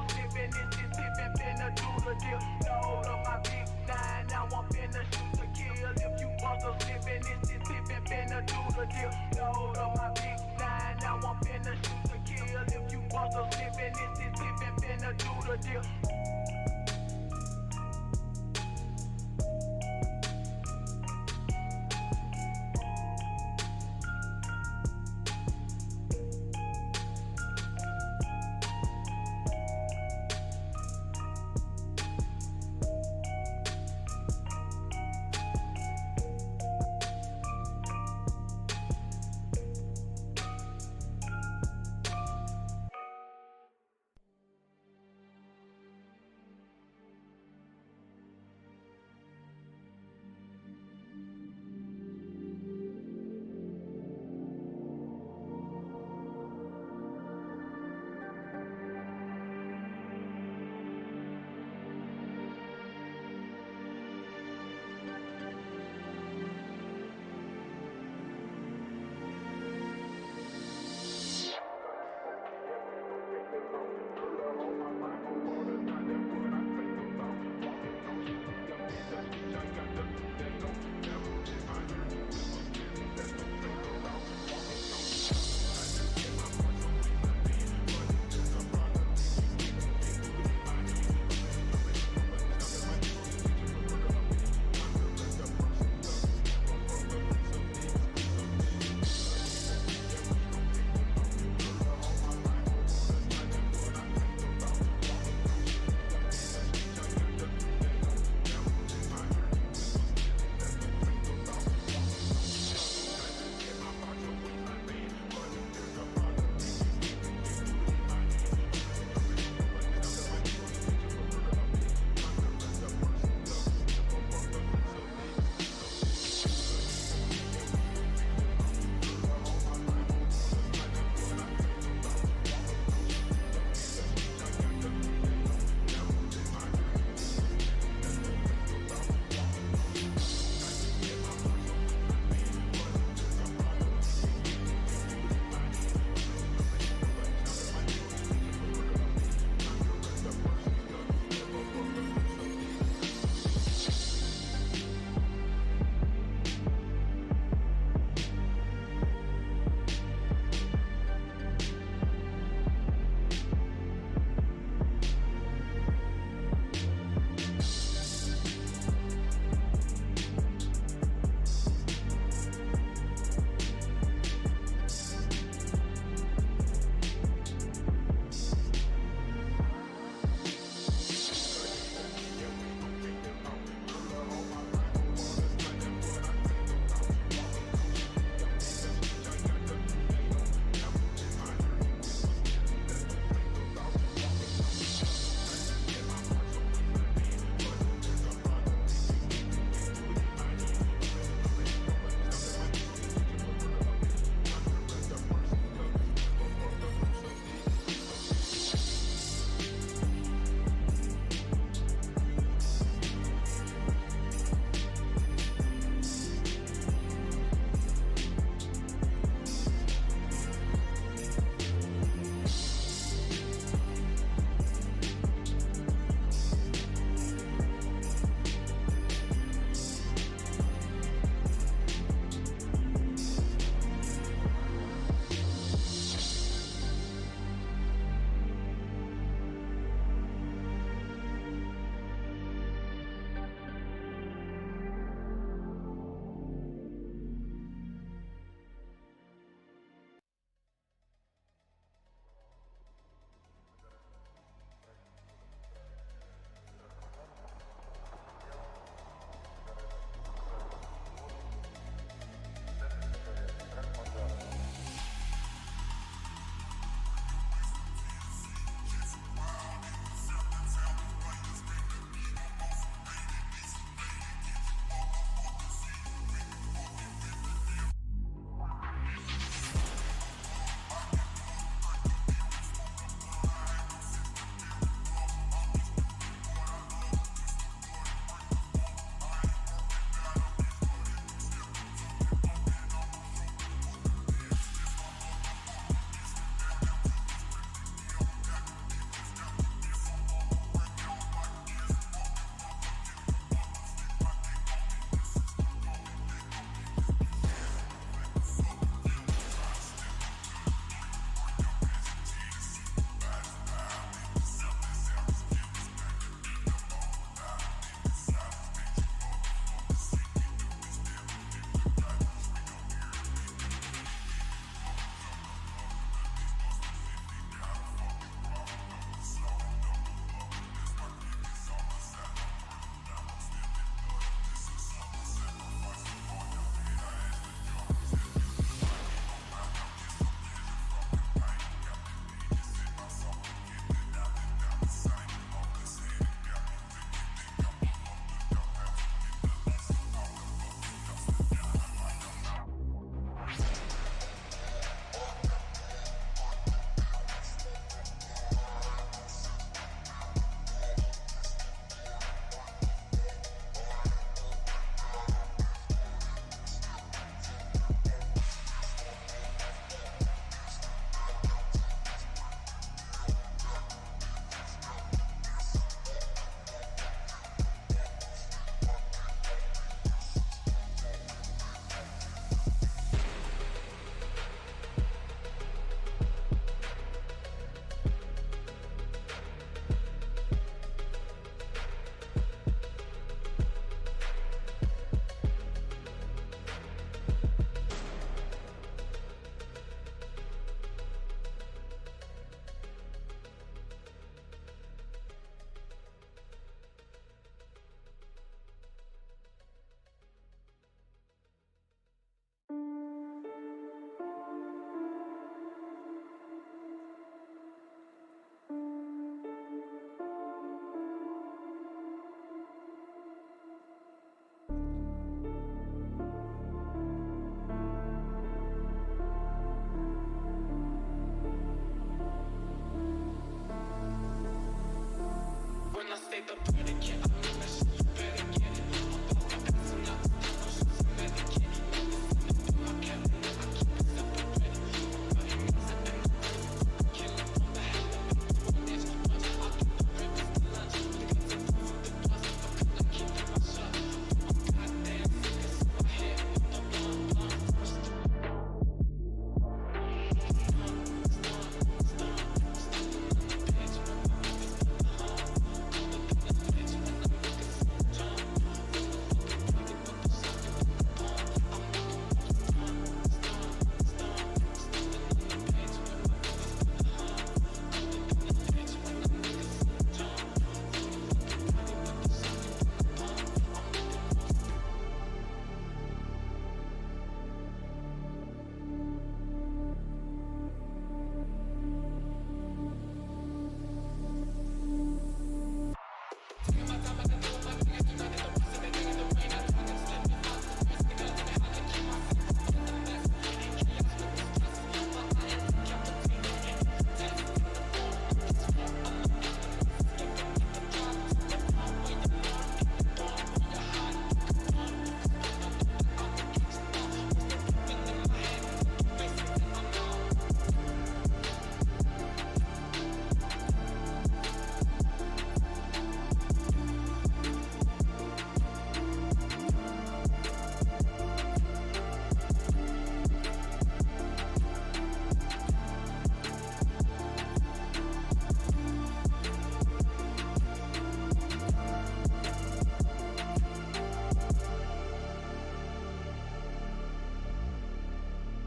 slipping, this tipping, finna do the deal. Load up my big nine, now I'm finna shoot to kill. If you buzzers slipping, this tipping, finna do the deal. Load up my big nine, now I'm finna shoot to kill. If you buzzers slipping, this tipping, finna do the deal.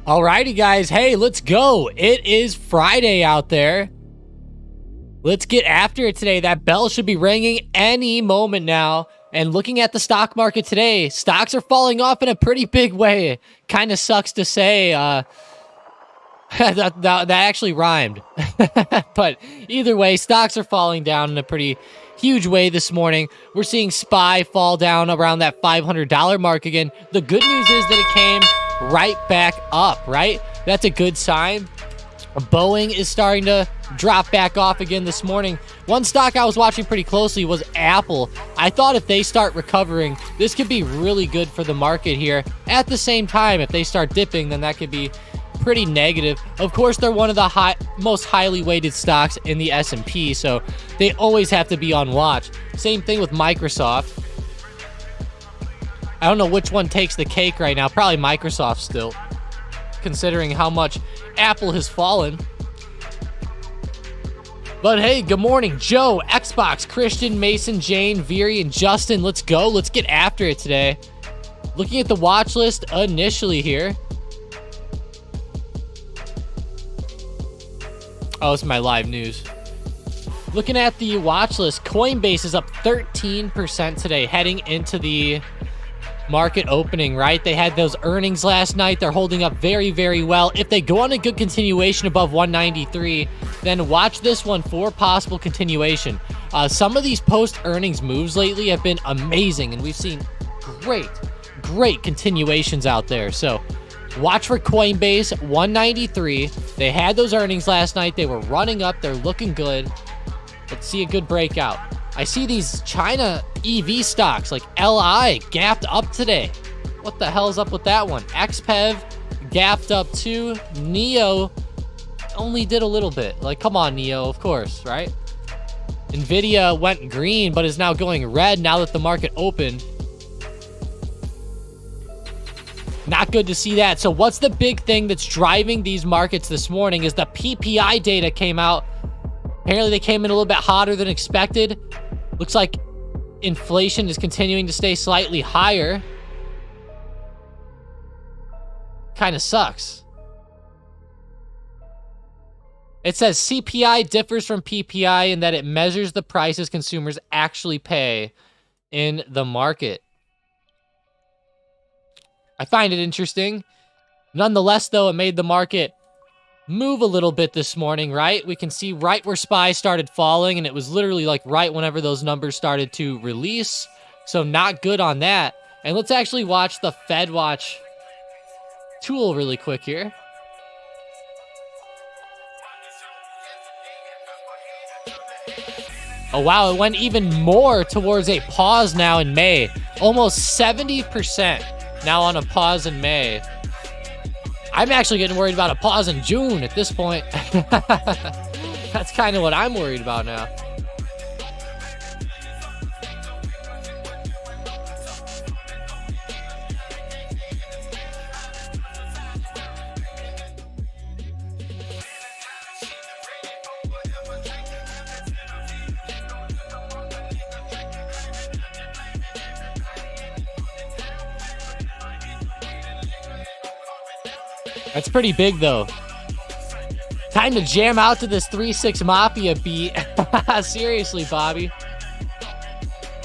Alrighty, guys. Hey, let's go. It is Friday out there. Let's get after it today. That bell should be ringing any moment now. And looking at the stock market today, stocks are falling off in a pretty big way. Kind of sucks to say. That actually rhymed. But either way, stocks are falling down in a pretty huge way this morning. We're seeing SPY fall down around that $500 mark again. The good news is that it came right back up, right? That's a good sign. Boeing is starting to drop back off again this morning. One stock I was watching pretty closely was Apple. I thought if they start recovering, this could be really good for the market here. At the same time, if they start dipping, then that could be pretty negative. Of course, they're one of the most highly weighted stocks in the S&P, so they always have to be on watch. Same thing with Microsoft. I don't know which one takes the cake right now. Probably Microsoft still, considering how much Apple has fallen. But hey, good morning, Joe, Xbox, Christian, Mason, Jane, Veery, and Justin. Let's go. Let's get after it today. Looking at the watch list initially here. Oh, it's my live news. Looking at the watch list, Coinbase is up 13% today, heading into the market opening, right? They had those earnings last night. They're holding up very, very well. If they go on a good continuation above 193, then watch this one for possible continuation. Some of these post-earnings moves lately have been amazing, and we've seen great continuations out there. So watch for Coinbase, 193. They had those earnings last night. They were running up. They're looking good. Let's see a good breakout. I see these China EV stocks like LI gapped up today. What the hell is up with that one? XPEV gapped up too. NEO only did a little bit. Like, come on, NEO, of course, right? Nvidia went green, but is now going red now that the market opened. Not good to see that. So what's the big thing that's driving these markets this morning is the PPI data came out. Apparently they came in a little bit hotter than expected. Looks like inflation is continuing to stay slightly higher. Kind of sucks. It says CPI differs from PPI in that it measures the prices consumers actually pay in the market. I find it interesting. Nonetheless, though, it made the market move a little bit this morning, right? We can see right where SPY started falling, and it was literally like right whenever those numbers started to release. So not good on that. And let's actually watch the Fed Watch tool really quick here. Oh, wow, it went even more towards a pause now in May. Almost 70% now on a pause in May. I'm actually getting worried about a pause in June at this point. That's kind of what I'm worried about now. That's pretty big, though. Time to jam out to this 3-6 Mafia beat. Seriously, Bobby.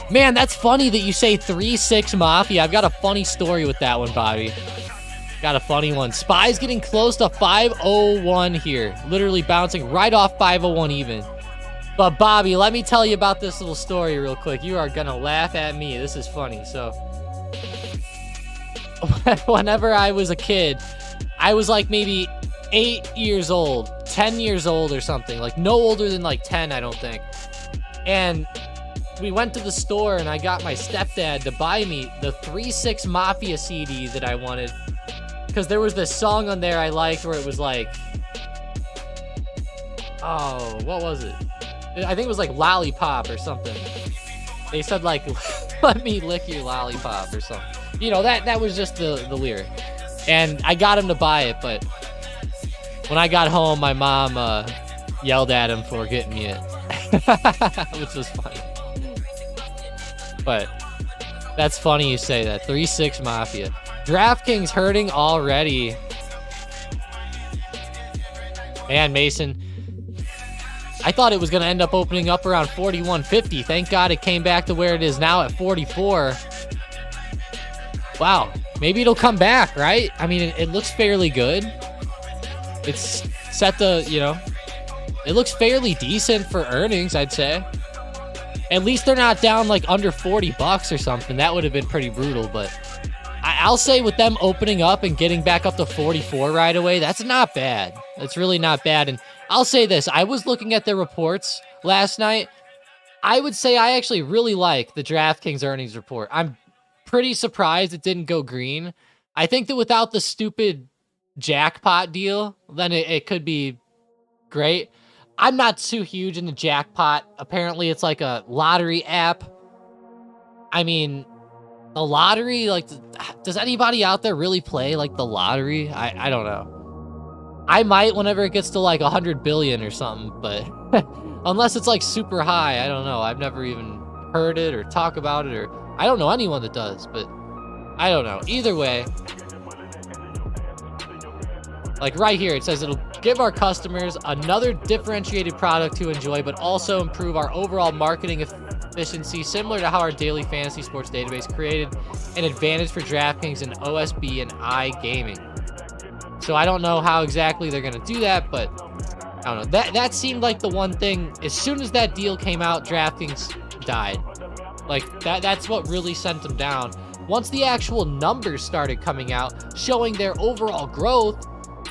Man, that's funny that you say 3-6 Mafia. I've got a funny story with that one, Bobby. Got a funny one. SPY's getting close to 501 here. Literally bouncing right off 501 even. But, Bobby, let me tell you about this little story real quick. You are going to laugh at me. This is funny. So, whenever I was a kid, I was like maybe 8 years old, 10 years old or something. Like no older than like 10, I don't think. And we went to the store and I got my stepdad to buy me the 3-6 Mafia CD that I wanted. Because there was this song on there I liked where it was like, oh, what was it? I think it was like Lollipop or something. They said like, let me lick your lollipop or something. You know, that was just the lyric. And I got him to buy it, but when I got home, my mom yelled at him for getting me it, which was funny. But that's funny you say that. 3-6 Mafia. DraftKings hurting already. Man, Mason, I thought it was going to end up opening up around 41.50. Thank God it came back to where it is now at 44. Wow. Maybe it'll come back, right? I mean, it looks fairly good. It's set to, you know, it looks fairly decent for earnings, I'd say. At least they're not down like under 40 bucks or something. That would have been pretty brutal, but I'll say with them opening up and getting back up to 44 right away, that's not bad. That's really not bad. And I'll say this, I was looking at their reports last night. I would say I actually really like the DraftKings earnings report. I'm pretty surprised it didn't go green. I think that without the stupid jackpot deal, then it could be great. I'm not too huge into jackpot. Apparently it's like a lottery app. I mean, the lottery, like, does anybody out there really play like the lottery? I don't know. I might whenever it gets to like 100 billion or something, but unless it's like super high, I don't know. I've never even heard it or talk about it, or I don't know anyone that does, but I don't know. Either way, like right here, it says it'll give our customers another differentiated product to enjoy, but also improve our overall marketing efficiency, similar to how our daily fantasy sports database created an advantage for DraftKings and OSB and iGaming. So I don't know how exactly they're going to do that, but I don't know. That seemed like the one thing. As soon as that deal came out, DraftKings died. Like, that's what really sent them down. Once the actual numbers started coming out, showing their overall growth,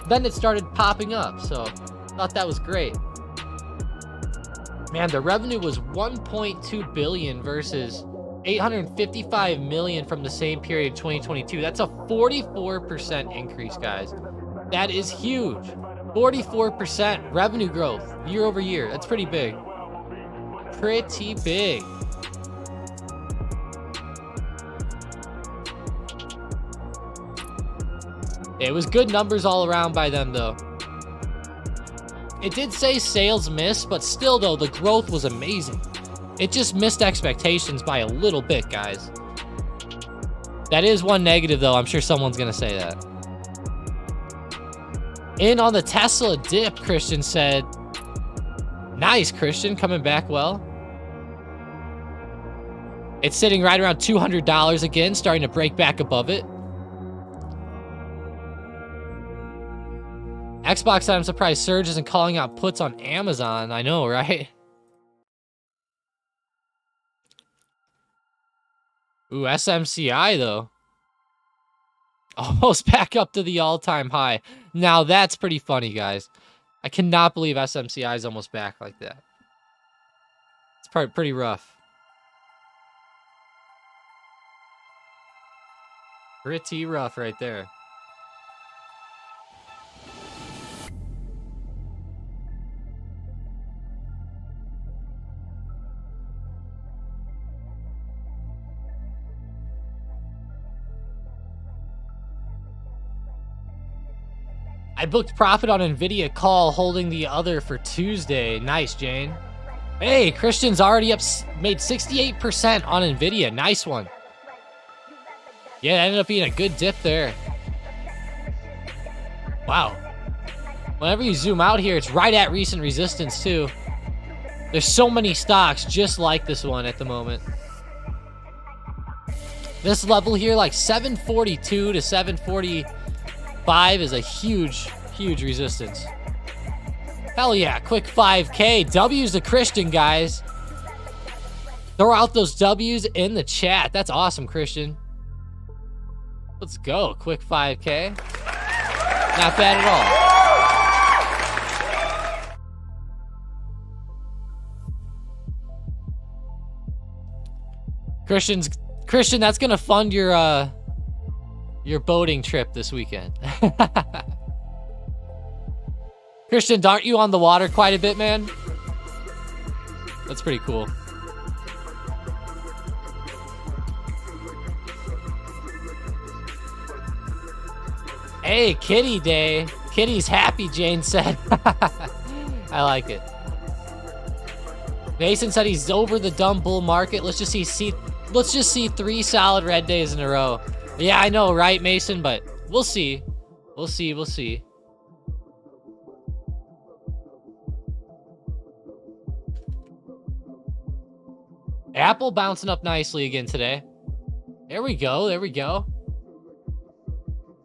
then it started popping up. So I thought that was great. Man, the revenue was 1.2 billion versus 855 million from the same period 2022. That's a 44% increase, guys. That is huge. 44% revenue growth year over year. That's pretty big. Pretty big. It was good numbers all around by them, though. It did say sales missed, but still, though, the growth was amazing. It just missed expectations by a little bit, guys. That is one negative, though. I'm sure someone's going to say that. In on the Tesla dip, Christian said. Nice, Christian. Coming back well. It's sitting right around $200 again, starting to break back above it. Xbox said, I'm surprised Surge isn't calling out puts on Amazon. I know, right? Ooh, SMCI, though. Almost back up to the all-time high. Now, that's pretty funny, guys. I cannot believe SMCI is almost back like that. It's probably pretty rough. Pretty rough right there. I booked profit on NVIDIA call, holding the other for Tuesday. Nice, Jane. Hey, Christian's already up, made 68% on NVIDIA. Nice one. Yeah, it ended up being a good dip there. Wow. Whenever you zoom out here, it's right at recent resistance, too. There's so many stocks just like this one at the moment. This level here, like 742 to 745 is a huge resistance. Hell yeah, quick 5K. W's to Christian, guys. Throw out those W's in the chat. That's awesome, Christian. Let's go. Quick 5K. Not bad at all. Christian, that's gonna fund your boating trip this weekend. Christian, aren't you on the water quite a bit, man? That's pretty cool. Hey, Kitty Day. Kitty's happy, Jane said. I like it. Mason said he's over the dumb bull market. Let's just see 3 solid red days in a row. Yeah, I know, right, Mason? But we'll see. We'll see. Apple bouncing up nicely again today. There we go. There we go.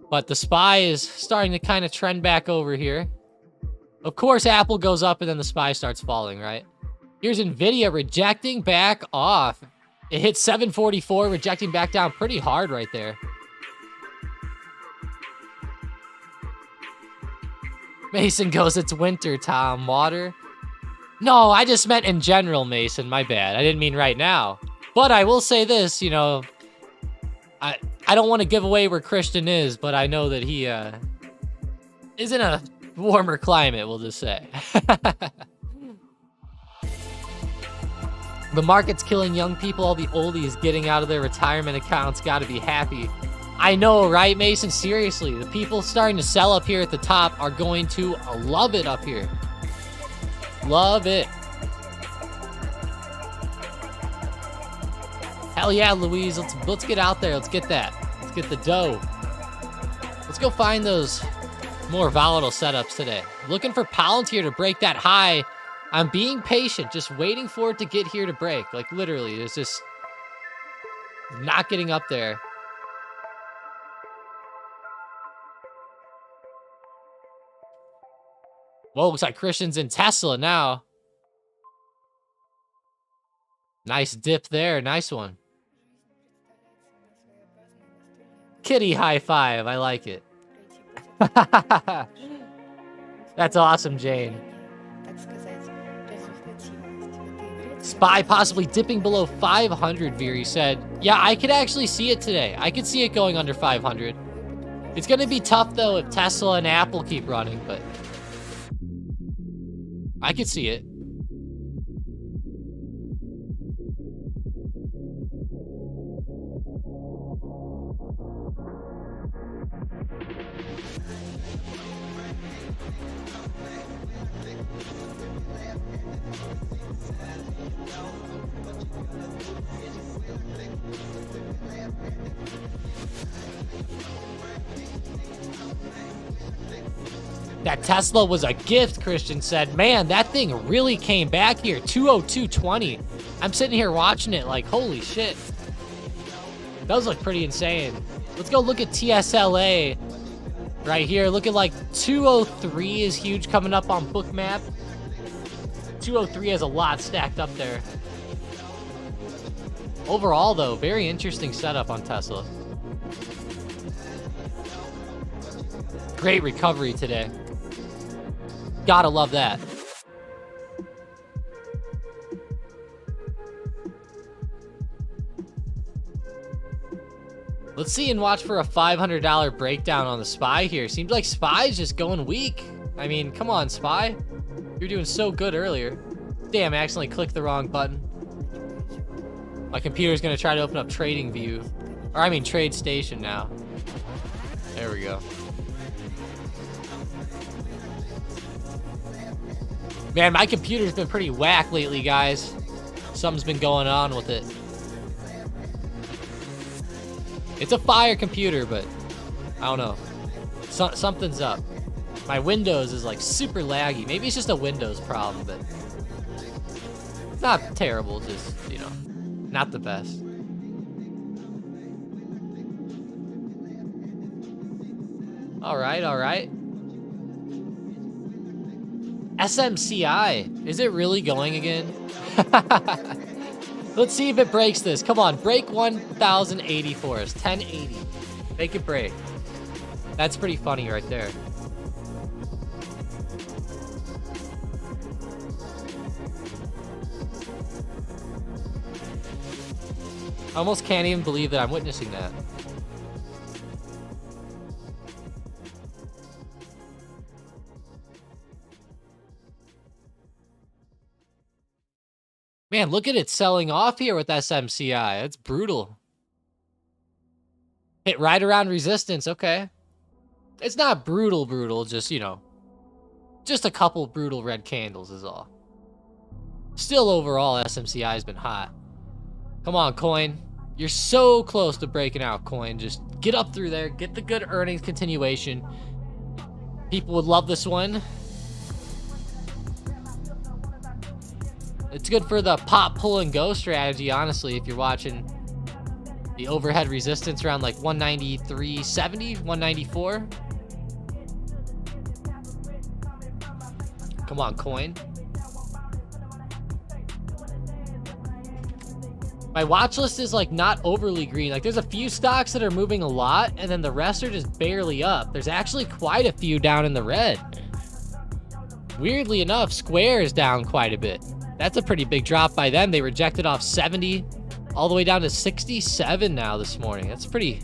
But the SPY is starting to kind of trend back over here. Of course, Apple goes up and then the SPY starts falling, right? Here's NVIDIA rejecting back off. It hit 744, rejecting back down pretty hard right there. Mason goes, it's winter, Tom. Water? No, I just meant in general, Mason. My bad. I didn't mean right now. But I will say this, you know, I don't want to give away where Christian is, but I know that he is in a warmer climate, we'll just say. The market's killing young people. All the oldies getting out of their retirement accounts got to be happy. I know, right, Mason? Seriously, the people starting to sell up here at the top are going to love it up here. Love it. Hell yeah, Louise. Let's get out there. Let's get that. Let's get the dough. Let's go find those more volatile setups today. Looking for Palantir to break that high. I'm being patient, just waiting for it to get here to break. Like, literally, it's just not getting up there. Whoa, looks like Christian's in Tesla now. Nice dip there. Nice one. Kitty high five. I like it. That's awesome, Jane. SPY possibly dipping below 500, Veery said. Yeah, I could actually see it today. I could see it going under 500. It's going to be tough, though, if Tesla and Apple keep running, but I could see it. That Tesla was a gift, Christian said. Man, that thing really came back here. 202.20. I'm sitting here watching it like, holy shit. Those look pretty insane. Let's go look at TSLA right here. Look at like 203 is huge coming up on Bookmap. 203 has a lot stacked up there. Overall, though, very interesting setup on Tesla. Great recovery today. Gotta love that. Let's see and watch for a $500 breakdown on the SPY here. Seems like SPY's just going weak. I mean, come on, SPY. You're doing so good earlier. Damn, I accidentally clicked the wrong button. My computer's gonna try to open up Trading View. Or I mean Trade Station now. There we go. Man, my computer's been pretty whack lately, guys. Something's been going on with it. It's a fire computer, but I don't know. Something's up. My Windows is like super laggy. Maybe it's just a Windows problem, but it's not terrible, just, you know, not the best. All right, all right. SMCI, is it really going again? Let's see if it breaks this. Come on, break 1,080 for us. 1080. Make it break. That's pretty funny right there. I almost can't even believe that I'm witnessing that. Man, look at it selling off here with SMCI. That's brutal. Hit right around resistance. Okay. It's not brutal, just, you know, just a couple brutal red candles is all. Still, overall, SMCI has been hot. Come on, coin. You're so close to breaking out, coin. Just get up through there. Get the good earnings continuation. People would love this one. It's good for the pop, pull, and go strategy, honestly, if you're watching the overhead resistance around like 193.70, 194. Come on, coin. My watch list is like not overly green. Like there's a few stocks that are moving a lot, and then the rest are just barely up. There's actually quite a few down in the red. Weirdly enough, Square is down quite a bit. That's a pretty big drop by them. They rejected off 70 all the way down to 67 now this morning. That's pretty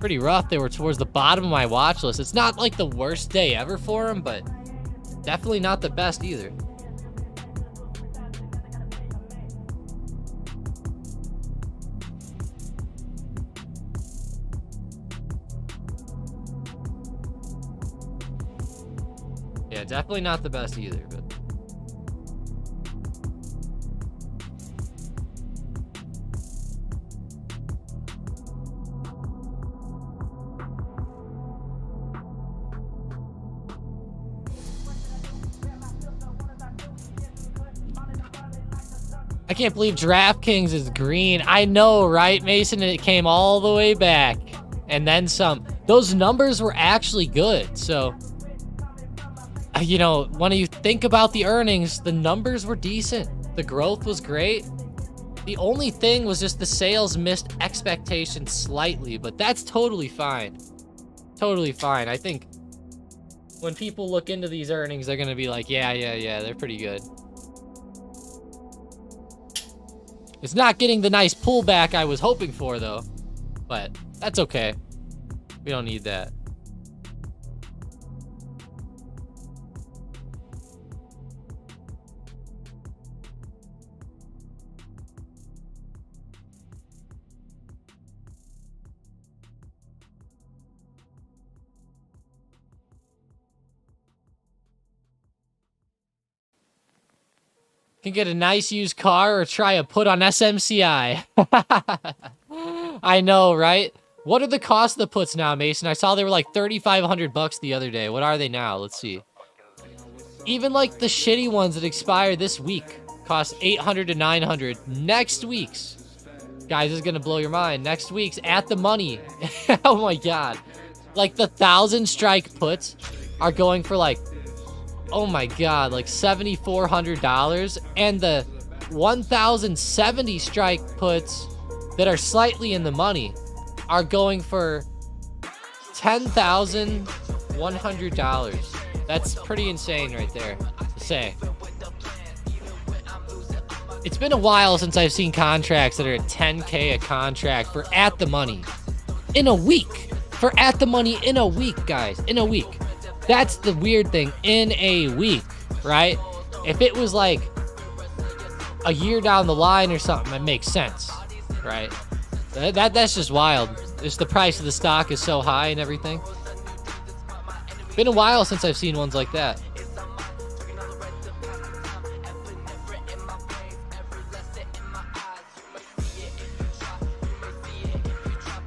rough. They were towards the bottom of my watch list. It's not like the worst day ever for them, but definitely not the best either. Yeah, definitely not the best either, but I can't believe DraftKings is green. I know, right, Mason? It came all the way back and then some. Those numbers were actually good. So, you know, when you think about the earnings, the numbers were decent. The growth was great. The only thing was just the sales missed expectations slightly, but that's totally fine. Totally fine. I think when people look into these earnings, they're going to be like, yeah, they're pretty good. It's not getting the nice pullback I was hoping for, though. But that's okay. We don't need that. Can get a nice used car or try a put on SMCI. I know, right? What are the cost of the puts now, Mason? I saw they were like $3,500 the other day. What are they now? Let's see. Even like the shitty ones that expire this week cost $800 to $900. Next week's, guys, this is gonna blow your mind. Next week's at the money. Oh my god. Like the 1,000 strike puts are going for like, oh my god, like $7,400, and the 1,070 strike puts that are slightly in the money are going for $10,100. That's pretty insane right there to say. It's been a while since I've seen contracts that are at 10K a contract for at the money in a week. For at the money in a week, guys, in a week. That's the weird thing, in a week, right? If it was like a year down the line or something, it makes sense, right? That's just wild. Just the price of the stock is so high and everything. Been a while since I've seen ones like that.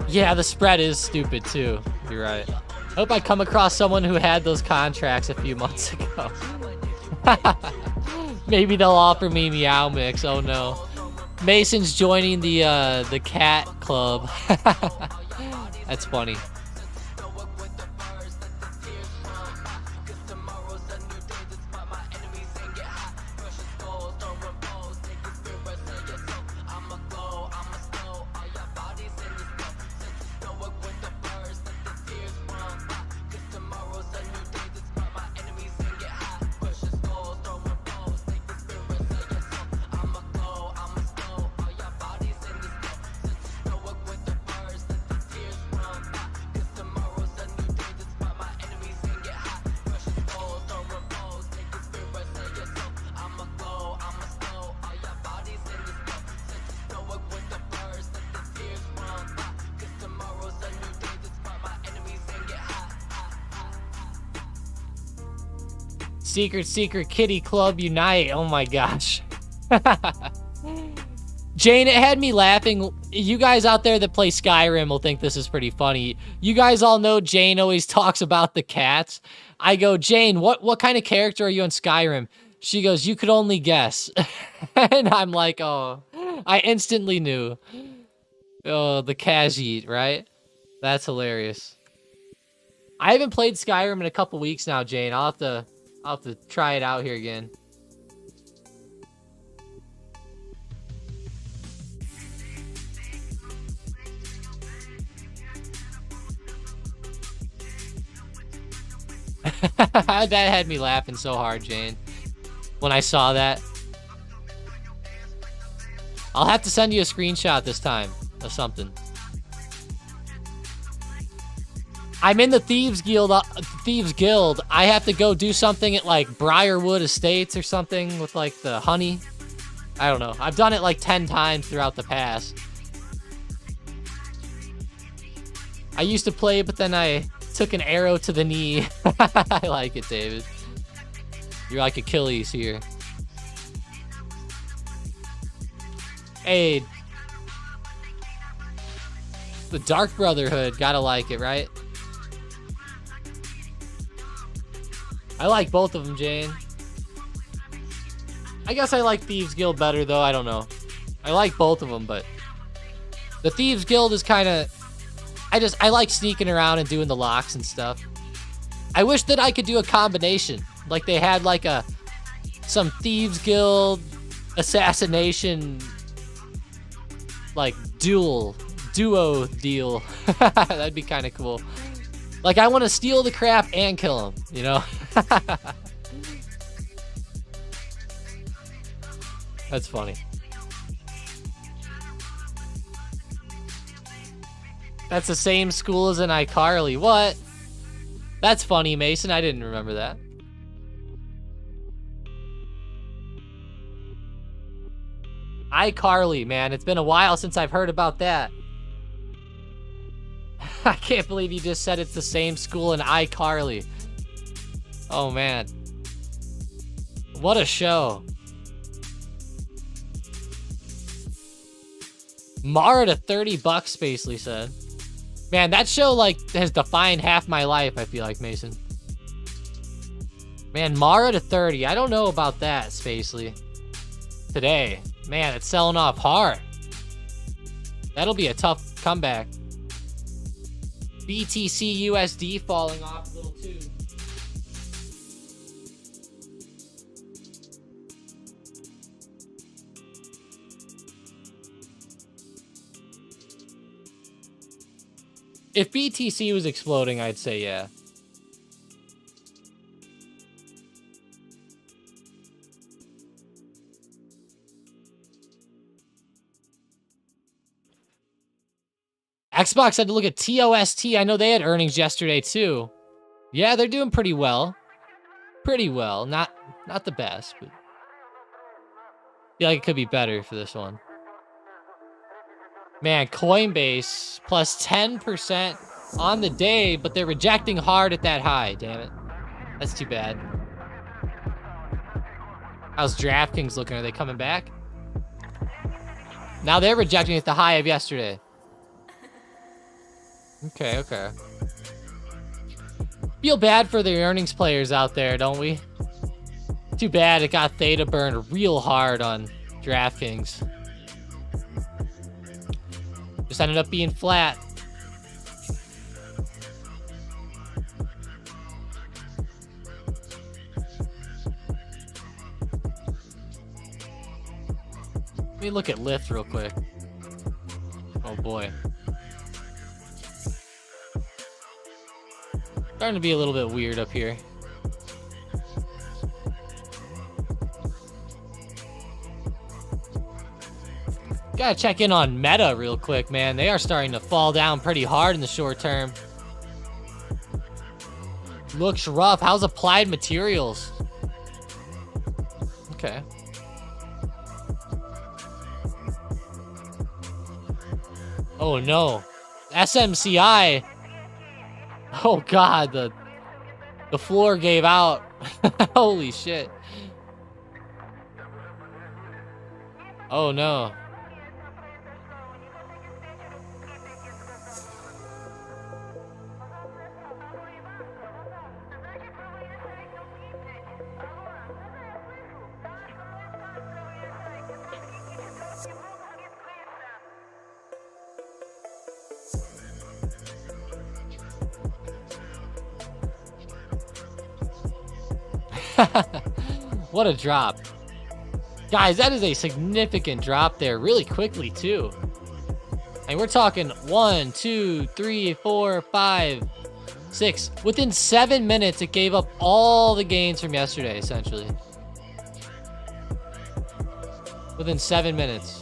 Yeah, the spread is stupid too. You're right. I hope I come across someone who had those contracts a few months ago. Maybe they'll offer me Meow Mix. Oh no. Mason's joining the cat club. That's funny. Secret kitty club unite. Oh my gosh. Jane, it had me laughing. You guys out there that play Skyrim will think this is pretty funny. You guys all know Jane always talks about the cats. I go, Jane, what kind of character are you in Skyrim? She goes, you could only guess. And I'm like, oh, I instantly knew. Oh, the Khajiit, right? That's hilarious. I haven't played Skyrim in a couple weeks now, Jane. I'll have to try it out here again. That had me laughing so hard, Jane, when I saw that. I'll have to send you a screenshot this time of something. I'm in the Thieves Guild. I have to go do something at like Briarwood Estates or something with like the honey. I don't know. I've done it like 10 times throughout the past. I used to play, but then I took an arrow to the knee. I like it, David. You're like Achilles here. Hey. The Dark Brotherhood. Gotta like it, right? I like both of them, Jane. I guess I like Thieves Guild better, though. I don't know. I like both of them, but the Thieves Guild is kind of... I like sneaking around and doing the locks and stuff. I wish that I could do a combination. Like they had like some Thieves Guild assassination like duo deal. That'd be kind of cool. Like I want to steal the crap and kill him, you know? That's funny. That's the same school as an iCarly. What? That's funny, Mason. I didn't remember that. iCarly, man. It's been a while since I've heard about that. I can't believe you just said it's the same school in iCarly. Oh, man. What a show. Mara to $30, Spacely said. Man, that show, like, has defined half my life, I feel like, Mason. Man, Mara to 30. I don't know about that, Spacely. Today. Man, it's selling off hard. That'll be a tough comeback. BTC USD falling off a little, too. If BTC was exploding, I'd say yeah. Xbox had to look at TOST. I know they had earnings yesterday too. Yeah, they're doing pretty well. Pretty well. Not the best, but I feel like it could be better for this one. Man, Coinbase plus 10% on the day, but they're rejecting hard at that high. Damn it. That's too bad. How's DraftKings looking? Are they coming back? Now they're rejecting at the high of yesterday. Okay. Feel bad for the earnings players out there, don't we? Too bad it got Theta burned real hard on DraftKings. Just ended up being flat. Let me look at Lyft real quick. Oh boy. Starting to be a little bit weird up here. Gotta check in on Meta real quick, man. They are starting to fall down pretty hard in the short term. Looks rough. How's Applied Materials? Okay. Oh no. SMCI. Oh god, the floor gave out. Holy shit. Oh no. What a drop. Guys, that is a significant drop there really quickly, too. And we're talking 1, 2, 3, 4, 5, 6. Within 7 minutes, it gave up all the gains from yesterday, essentially. Within 7 minutes.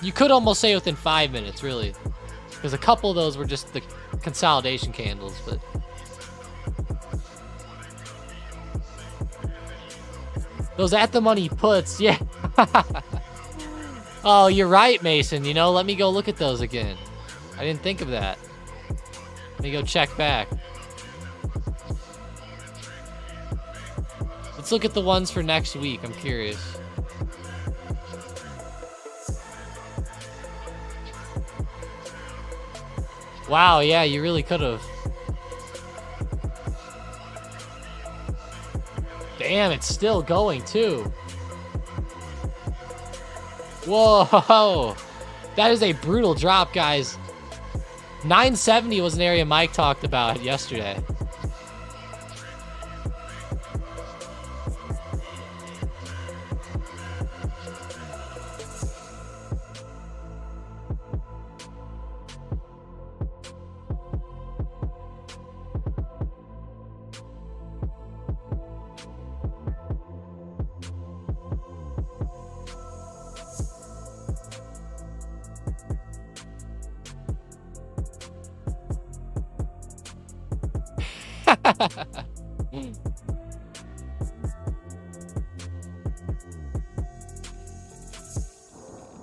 You could almost say within 5 minutes, really. Because a couple of those were just the consolidation candles, but... Those at-the-money puts, yeah. Oh, you're right, Mason. You know, let me go look at those again. I didn't think of that. Let me go check back. Let's look at the ones for next week. I'm curious. Wow, yeah, you really could have. Damn, it's still going, too. Whoa, that is a brutal drop, guys. 970 was an area Mike talked about yesterday.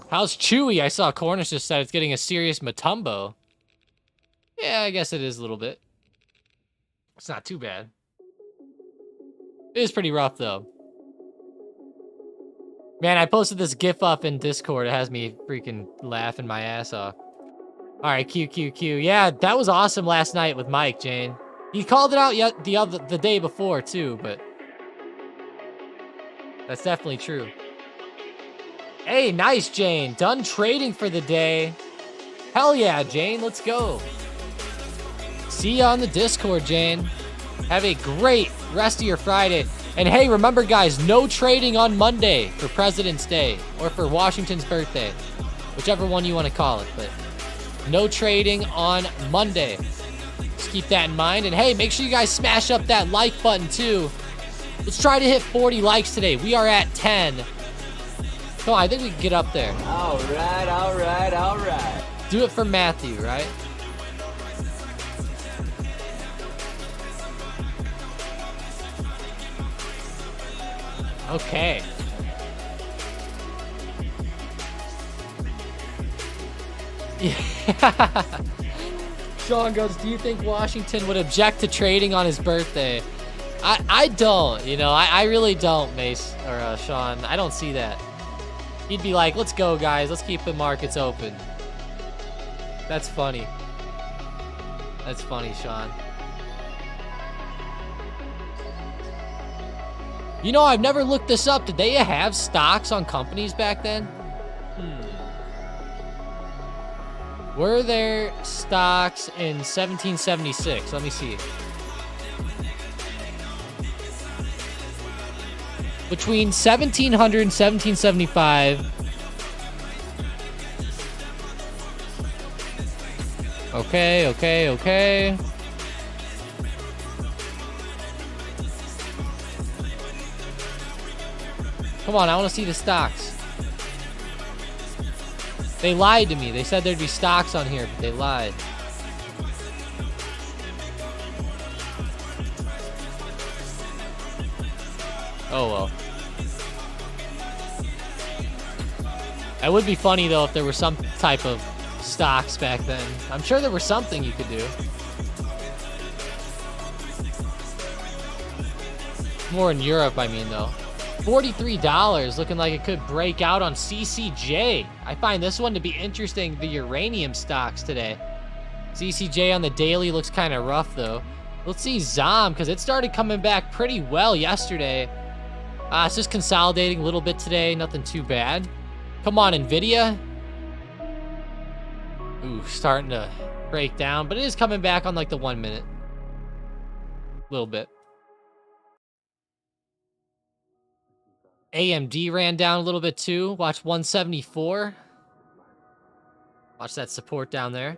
How's Chewy? I saw Cornish just said it's getting a serious Matumbo. Yeah, I guess it is a little bit. It's not too bad. It is pretty rough, though. Man, I posted this GIF up in Discord. It has me freaking laughing my ass off. All right, QQQ. Yeah, that was awesome last night with Mike, Jane. He called it out the day before, too, but... That's definitely true. Hey, nice, Jane. Done trading for the day. Hell yeah, Jane. Let's go. See ya on the Discord, Jane. Have a great rest of your Friday. And hey, remember, guys, no trading on Monday for President's Day or for Washington's birthday. Whichever one you want to call it, but no trading on Monday. Just keep that in mind. And hey, make sure you guys smash up that like button, too. Let's try to hit 40 likes today. We are at 10. Come on, I think we can get up there. All right, all right, all right. Do it for Matthew, right? Okay. Yeah. Sean goes, do you think Washington would object to trading on his birthday? I don't, you know, I really don't, Mace, or Sean. I don't see that. He'd be like, let's go, guys. Let's keep the markets open. That's funny. That's funny, Sean. You know, I've never looked this up. Did they have stocks on companies back then? Were there stocks in 1776? Let me see. Between 1700 and 1775. Okay. Come on, I want to see the stocks. They lied to me. They said there'd be stocks on here, but they lied. Oh, well. That would be funny, though, if there were some type of stocks back then. I'm sure there was something you could do. More in Europe, I mean, though. $43, looking like it could break out on CCJ. I find this one to be interesting, the uranium stocks today. CCJ on the daily looks kind of rough, though. Let's see ZOM, because it started coming back pretty well yesterday. It's just consolidating a little bit today. Nothing too bad. Come on, NVIDIA. Ooh, starting to break down, but it is coming back on like the 1 minute. little bit. AMD ran down a little bit too. Watch 174. Watch that support down there.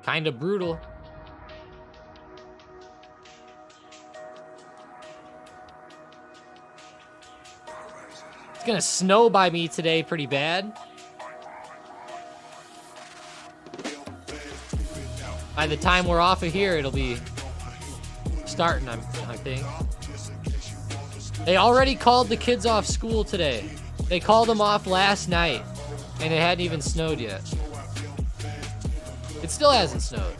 Kind of brutal. It's gonna snow by me today pretty bad. By the time we're off of here, it'll be starting, I think. They already called the kids off school today. They called them off last night, and it hadn't even snowed yet. It still hasn't snowed.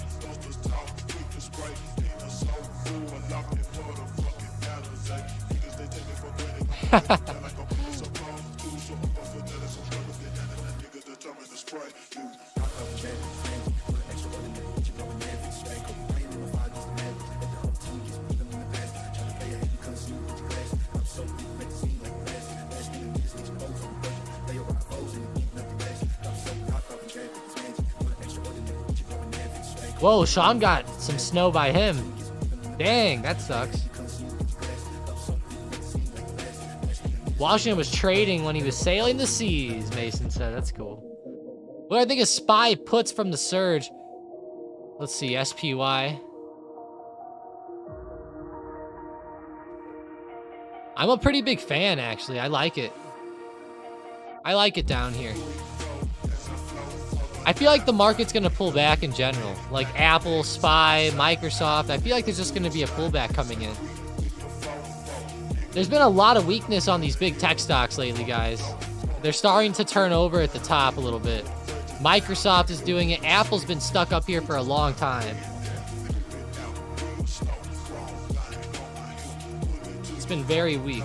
Whoa, Sean got some snow by him. Dang, that sucks. Washington was trading when he was sailing the seas, Mason said. That's cool. What do I think of SPY puts from the surge? Let's see, SPY. I'm a pretty big fan, actually. I like it. I like it down here. I feel like the market's going to pull back in general. Like Apple, SPY, Microsoft. I feel like there's just going to be a pullback coming in. There's been a lot of weakness on these big tech stocks lately, guys. They're starting to turn over at the top a little bit. Microsoft is doing it. Apple's been stuck up here for a long time. It's been very weak.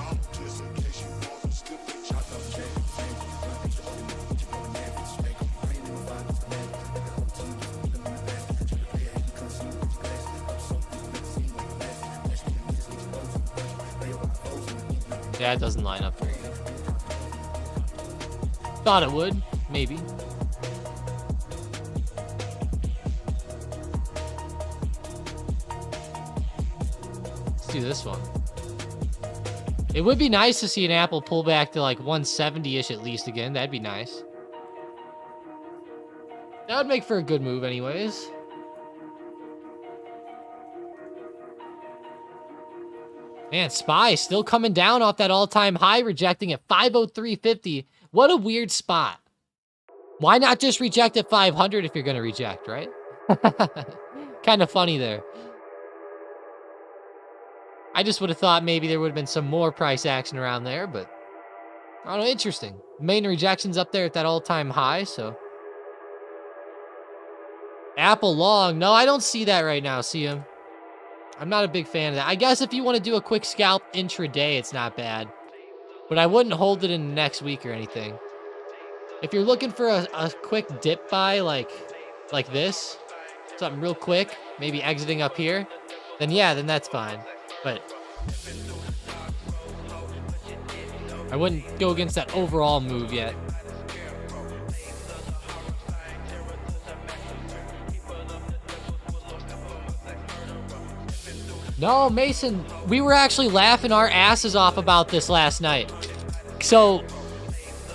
Yeah, it doesn't line up very good. Thought it would, maybe. Let's do this one. It would be nice to see an Apple pull back to like 170-ish at least again. That'd be nice. That would make for a good move anyways. Man, SPY still coming down off that all-time high, rejecting at 503.50. What a weird spot. Why not just reject at 500 if you're going to reject, right? Kind of funny there. I just would have thought maybe there would have been some more price action around there, but I don't know, interesting. Main rejections up there at that all-time high, so. Apple long. No, I don't see that right now, see him. I'm not a big fan of that. I guess if you want to do a quick scalp intraday, it's not bad. But I wouldn't hold it in the next week or anything. If you're looking for a quick dip buy like this, something real quick, maybe exiting up here, then yeah, then that's fine. But I wouldn't go against that overall move yet. No, Mason, we were actually laughing our asses off about this last night. So,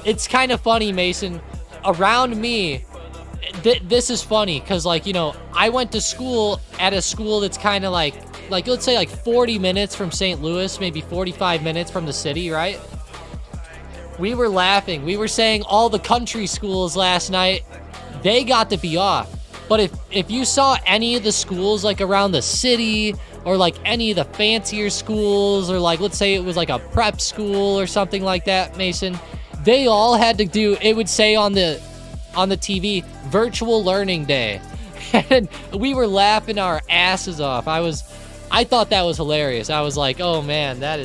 it's kind of funny, Mason. Around me, this is funny, because, like, you know, I went to school at a school that's kind of like, let's say, like, 40 minutes from St. Louis, maybe 45 minutes from the city, right? We were laughing. We were saying all the country schools last night, they got to be off. But if you saw any of the schools, like, around the city, or like any of the fancier schools, or like, let's say it was like a prep school or something like that, Mason, they all had to do, it would say on the TV, virtual learning day. And we were laughing our asses off. I thought that was hilarious. I was like, oh man, I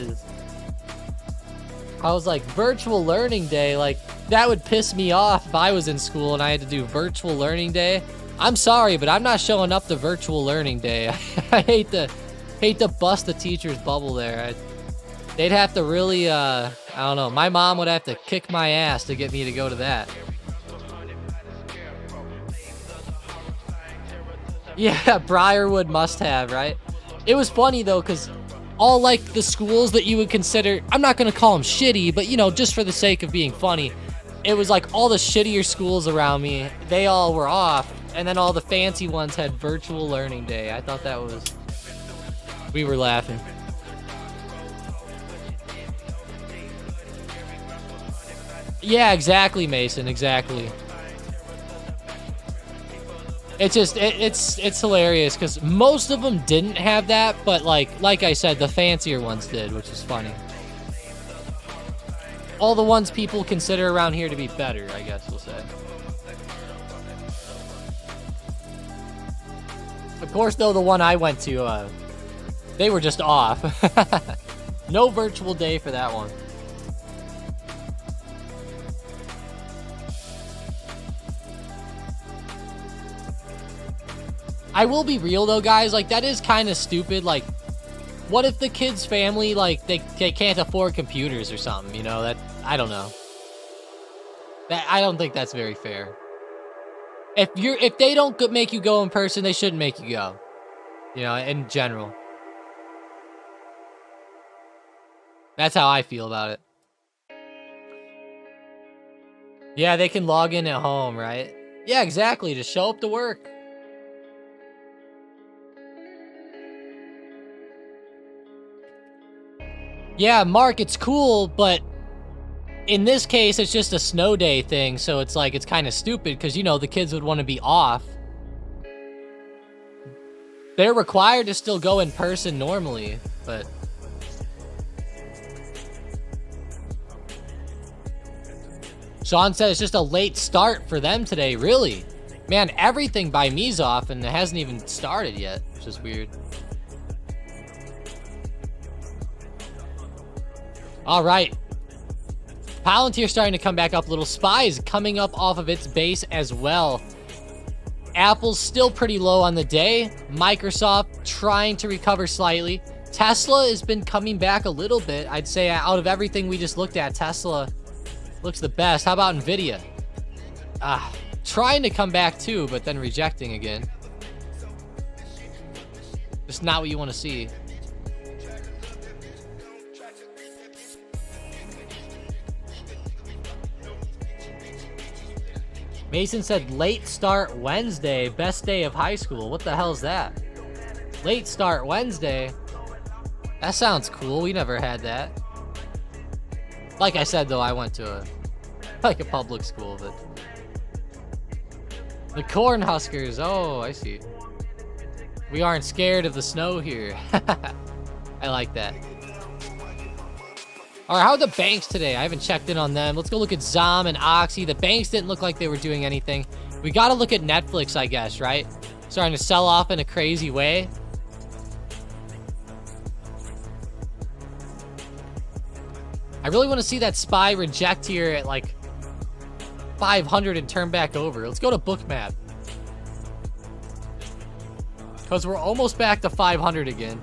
was like, virtual learning day, like that would piss me off if I was in school and I had to do virtual learning day. I'm sorry, but I'm not showing up to virtual learning day. I hate to bust the teacher's bubble there. They'd have to really, I don't know. My mom would have to kick my ass to get me to go to that. Yeah, Briarwood must have, right? It was funny though, because all like the schools that you would consider, I'm not gonna call them shitty, but you know, just for the sake of being funny, it was like all the shittier schools around me, they all were off, and then all the fancy ones had virtual learning day. I thought that was, we were laughing. Yeah, exactly, Mason, exactly. It's just, it's hilarious, because most of them didn't have that, but like I said, the fancier ones did, which is funny. All the ones people consider around here to be better, I guess we'll say. Of course, though, the one I went to, they were just off. No virtual day for that one. I will be real though, guys, like that is kind of stupid. Like, what if the kid's family, like they can't afford computers or something, you know? That, I don't know. That, I don't think that's very fair. If they don't make you go in person, they shouldn't make you go. You know, in general. That's how I feel about it. Yeah, they can log in at home, right? Yeah, exactly. Just show up to work. Yeah, Mark, it's cool, but in this case, it's just a snow day thing, so it's like, it's kind of stupid, because, you know, the kids would want to be off. They're required to still go in person normally, but... Sean said it's just a late start for them today, really? Man, everything by me's off, and it hasn't even started yet, which is weird. All right. Palantir starting to come back up a little. SPY is coming up off of its base as well. Apple's still pretty low on the day. Microsoft trying to recover slightly. Tesla has been coming back a little bit. I'd say out of everything we just looked at, Tesla looks the best. How about Nvidia? Trying to come back too, but then rejecting again. Just not what you want to see. Mason said late start Wednesday, best day of high school. What the hell is that? Late start Wednesday? That sounds cool. We never had that. Like I said, though, I went to a public school, but... The Cornhuskers. Oh, I see. We aren't scared of the snow here. I like that. All right, how are the banks today? I haven't checked in on them. Let's go look at Zom and Oxy. The banks didn't look like they were doing anything. We got to look at Netflix, I guess, right? Starting to sell off in a crazy way. I really want to see that SPY reject here at like 500 and turn back over. Let's go to Bookmap. Because we're almost back to 500 again.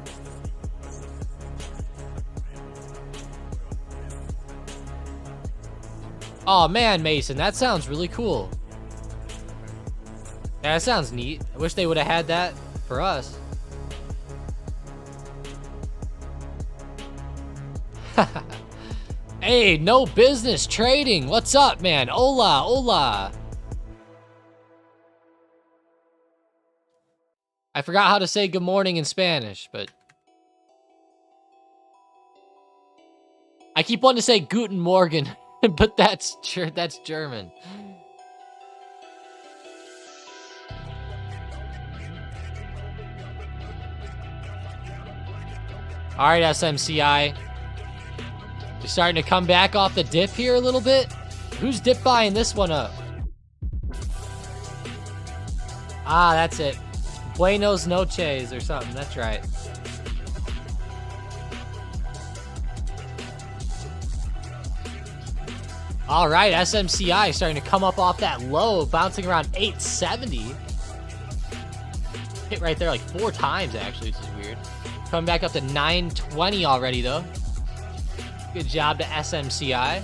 Oh man, Mason, that sounds really cool. Yeah, that sounds neat. I wish they would have had that for us. Hey, no business trading. What's up, man? Hola, hola. I forgot how to say good morning in Spanish, but... I keep wanting to say Guten Morgen. But that's German. All right, SMCI. You're starting to come back off the dip here a little bit. Who's dip buying this one up? Ah, that's it. Buenos noches or something. That's right. All right, SMCI starting to come up off that low, bouncing around 870. Hit right there like 4 times, actually, which is weird. Coming back up to 920 already, though. Good job to SMCI.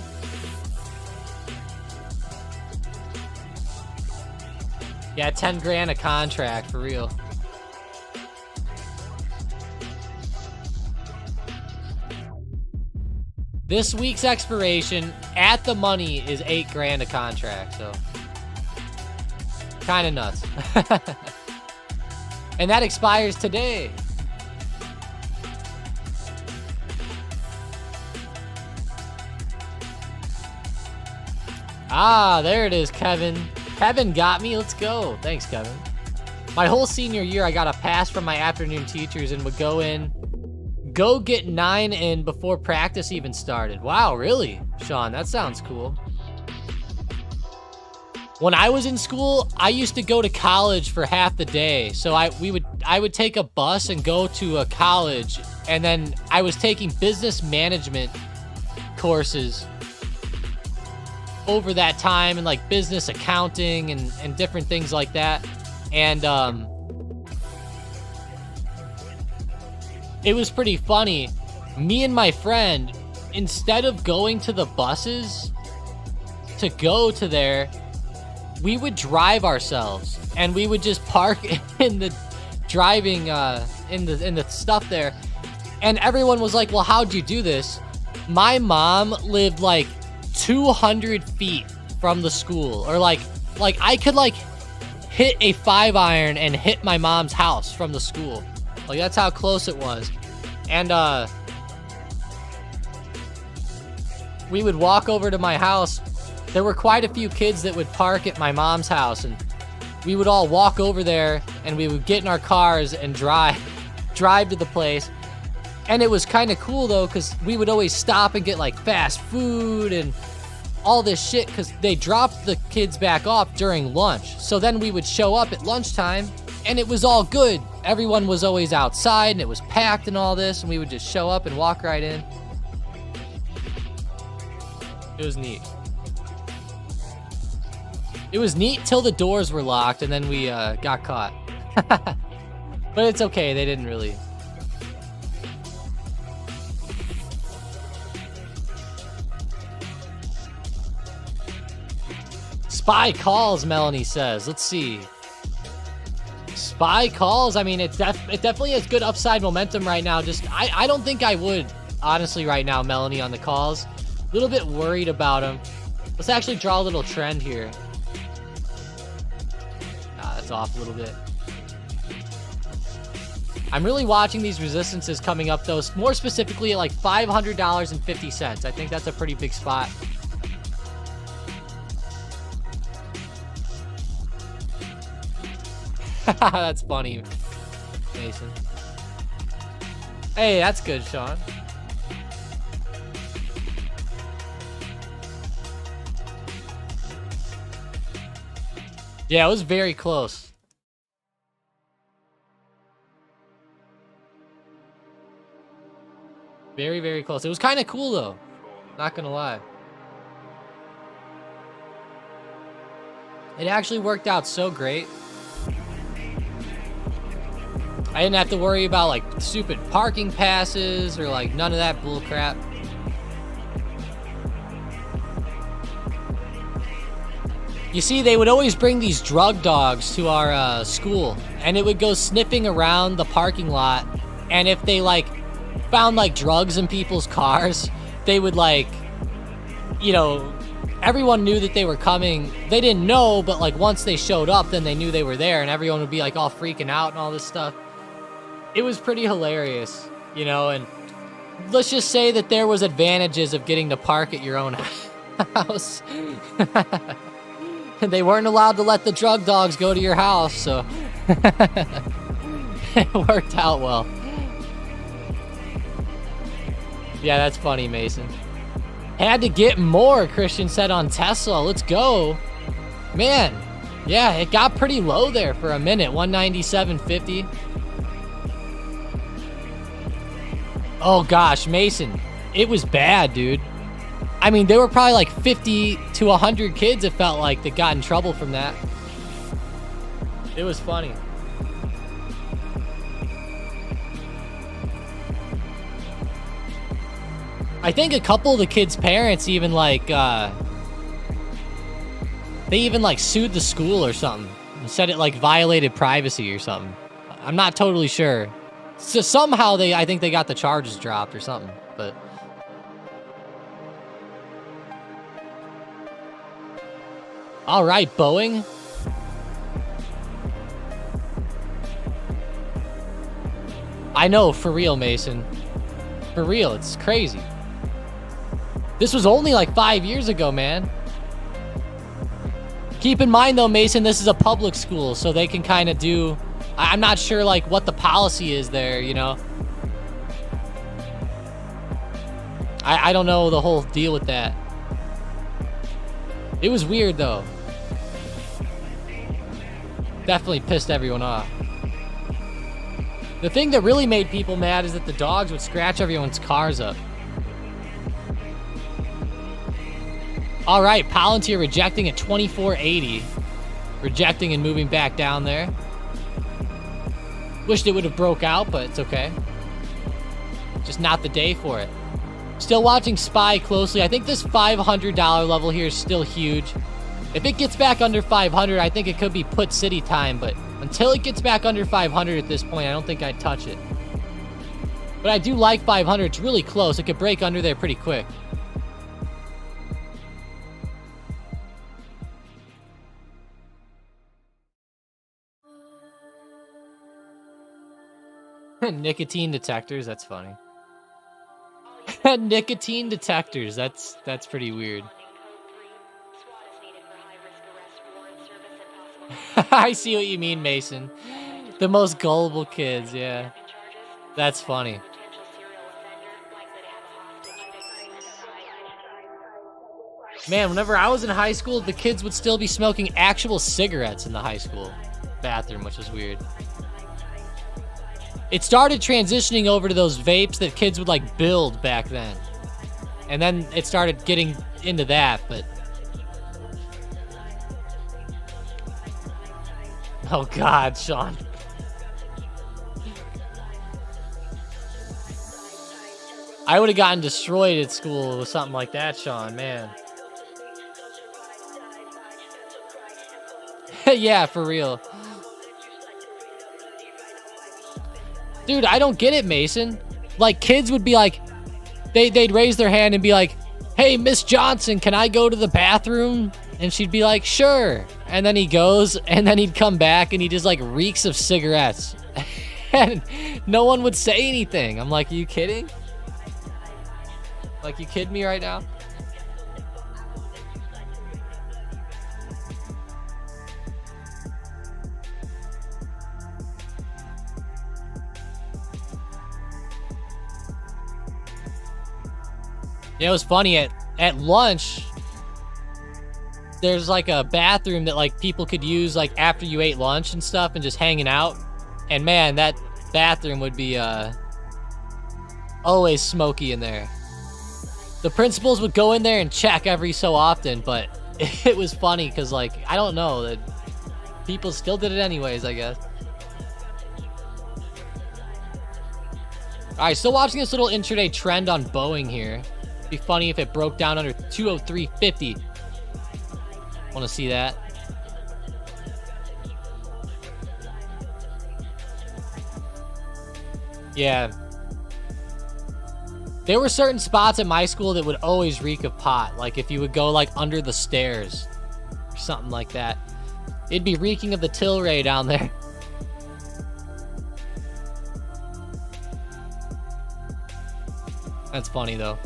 Yeah, 10 grand a contract, for real. This week's expiration at the money is $8 grand a contract, so kind of nuts. And that expires today. Ah, there it is, Kevin. Kevin got me. Let's go. Thanks, Kevin. My whole senior year, I got a pass from my afternoon teachers and would go get 9 in before practice even started. Wow, really? Sean, that sounds cool. When I was in school, I used to go to college for half the day. So I would take a bus and go to a college, and then I was taking business management courses over that time, and like business accounting and different things like that. And it was pretty funny. Me and my friend, instead of going to the buses to go to there, we would drive ourselves, and we would just park in the driving in the stuff there. And everyone was like, well, how'd you do this? My mom lived like 200 feet from the school, or like I could like hit a 5-iron and hit my mom's house from the school. Like, that's how close it was. And we would walk over to my house. There were quite a few kids that would park at my mom's house, and we would all walk over there, and we would get in our cars and drive to the place. And it was kind of cool, though, because we would always stop and get, like, fast food and all this shit, because they dropped the kids back off during lunch. So then we would show up at lunchtime, and it was all good. Everyone was always outside, and it was packed and all this, and we would just show up and walk right in. It was neat. It was neat till the doors were locked, and then we got caught. But it's okay, they didn't really. Spy calls, Melanie says. Let's see. Spy calls, I mean, it definitely has good upside momentum right now. Just, I don't think I would, honestly, right now, Melanie, on the calls. A little bit worried about them. Let's actually draw a little trend here. That's off a little bit. I'm really watching these resistances coming up, though, more specifically at like $500.50. I think that's a pretty big spot. That's funny, Mason. Hey, that's good, Sean. Yeah, it was very close. Very, very close. It was kind of cool, though. Not gonna lie. It actually worked out so great. I didn't have to worry about, like, stupid parking passes or, like, none of that bull crap. You see, they would always bring these drug dogs to our school, and it would go sniffing around the parking lot, and if they, like, found, like, drugs in people's cars, they would, like, you know, everyone knew that they were coming. They didn't know, but, like, once they showed up, then they knew they were there, and everyone would be, like, all freaking out and all this stuff. It was pretty hilarious, you know, and let's just say that there was advantages of getting to park at your own house. They weren't allowed to let the drug dogs go to your house, so it worked out well. Yeah, that's funny, Mason. Had to get more, Christian said on Tesla. Let's go. Man, yeah, it got pretty low there for a minute, 197.50. Oh gosh, Mason, it was bad, dude. I mean, there were probably like 50 to 100 kids, it felt like, that got in trouble from that. It was funny. I think a couple of the kids' parents even like, they even like sued the school or something. And said it like violated privacy or something. I'm not totally sure. So somehow I think they got the charges dropped or something, but All right, Boeing. I know, for real, Mason. For real, it's crazy. This was only like 5 years ago, man. Keep in mind, though, Mason, this is a public school, so they can kind of do... I'm not sure, like, what the policy is there, you know? I don't know the whole deal with that. It was weird, though. Definitely pissed everyone off. The thing that really made people mad is that the dogs would scratch everyone's cars up. All right, Palantir rejecting at 2480. Rejecting and moving back down there. Wished it would have broke out, but it's okay. Just not the day for it. Still watching SPY closely. I think this $500 level here is still huge. If it gets back under 500, I think it could be put city time, but until it gets back under 500 at this point, I don't think I'd touch it. But I do like 500. It's really close. It could break under there pretty quick. Nicotine detectors, that's funny. Nicotine detectors, that's pretty weird. I see what you mean, Mason. The most gullible kids, yeah. That's funny. Man, whenever I was in high school, the kids would still be smoking actual cigarettes in the high school bathroom, which was weird. It started transitioning over to those vapes that kids would like build back then. And then it started getting into that, but... Oh God, Sean. I would have gotten destroyed at school with something like that, Sean, man. Yeah, for real. Dude, I don't get it, Mason. Like, kids would be like, they'd raise their hand and be like, hey, Miss Johnson, can I go to the bathroom? And she'd be like, sure. And then he goes, and then he'd come back, and he just, like, reeks of cigarettes. And no one would say anything. I'm like, are you kidding? Like, you kidding me right now? Yeah, it was funny. At lunch, there's like a bathroom that like people could use like after you ate lunch and stuff and just hanging out. And man, that bathroom would be always smoky in there. The principals would go in there and check every so often, but it was funny because like, I don't know, that people still did it anyways, I guess. All right, still watching this little intraday trend on Boeing here. It'd be funny if it broke down under 203.50. Want to see that? Yeah. There were certain spots at my school that would always reek of pot. Like if you would go like under the stairs or something like that. It'd be reeking of the Tilray down there. That's funny though.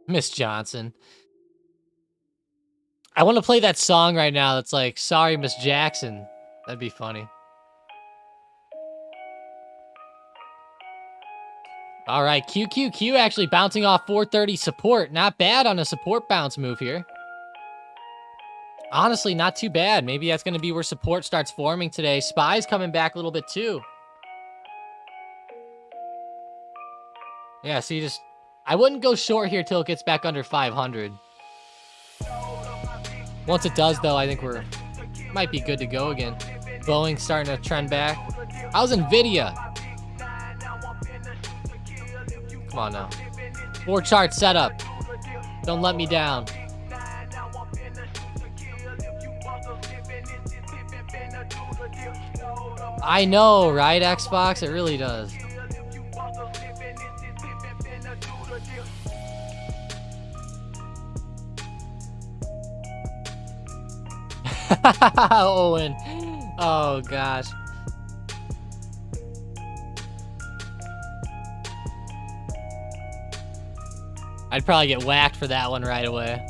Miss Johnson. I want to play that song right now that's like, sorry, Miss Jackson. That'd be funny. All right, QQQ actually bouncing off 430 support. Not bad on a support bounce move here. Honestly, not too bad. Maybe that's going to be where support starts forming today. SPY's coming back a little bit too. Yeah, see, just... I wouldn't go short here till it gets back under 500. Once it does, though, I think we're might be good to go again. Boeing starting to trend back. How's Nvidia? Come on now. 4 chart setup. Don't let me down. I know, right, Xbox? It really does. Owen. Oh, gosh. I'd probably get whacked for that one right away.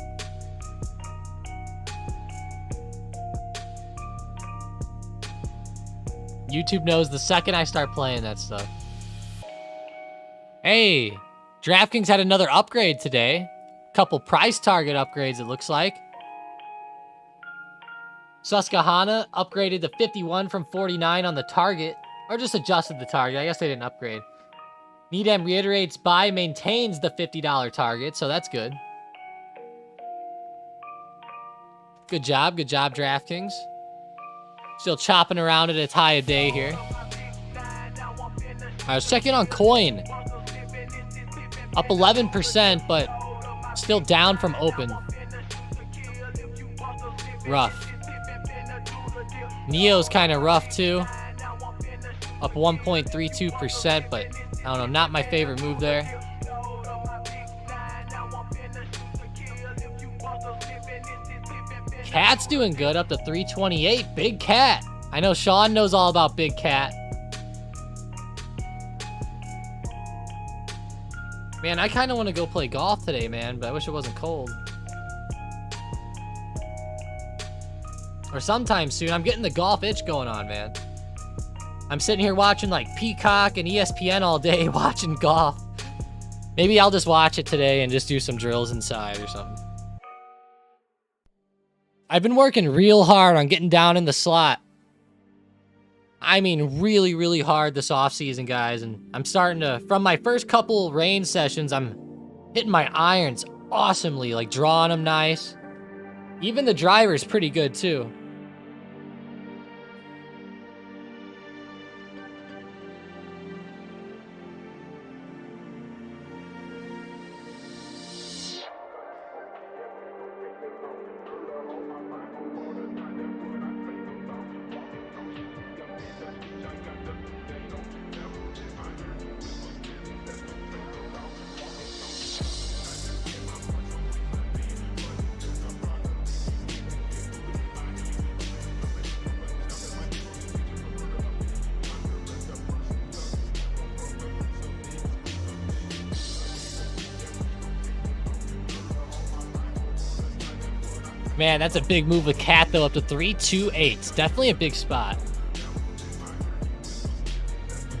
YouTube knows the second I start playing that stuff. Hey, DraftKings had another upgrade today. Couple price target upgrades, it looks like. Susquehanna upgraded to 51 from 49 on the target. Or just adjusted the target. I guess they didn't upgrade. Needham reiterates buy maintains the $50 target, so that's good. Good job, DraftKings. Still chopping around at its high of day here. I was checking on Coin. Up 11%, but still down from open. Rough. Neo's kind of rough too. Up 1.32%, but I don't know, not my favorite move there. Cat's doing good, up to 328. Big Cat. I know Sean knows all about Big Cat. Man, I kind of want to go play golf today, man, but I wish it wasn't cold. Or sometime soon. I'm getting the golf itch going on, man. I'm sitting here watching like Peacock and ESPN all day watching golf. Maybe I'll just watch it today and just do some drills inside or something. I've been working real hard on getting down in the slot. I mean, really, really hard this offseason, guys. And I'm starting to, from my first couple range sessions, I'm hitting my irons awesomely, like drawing them nice. Even the driver's pretty good too. Man, that's a big move with Cat, though, up to 328. Definitely a big spot.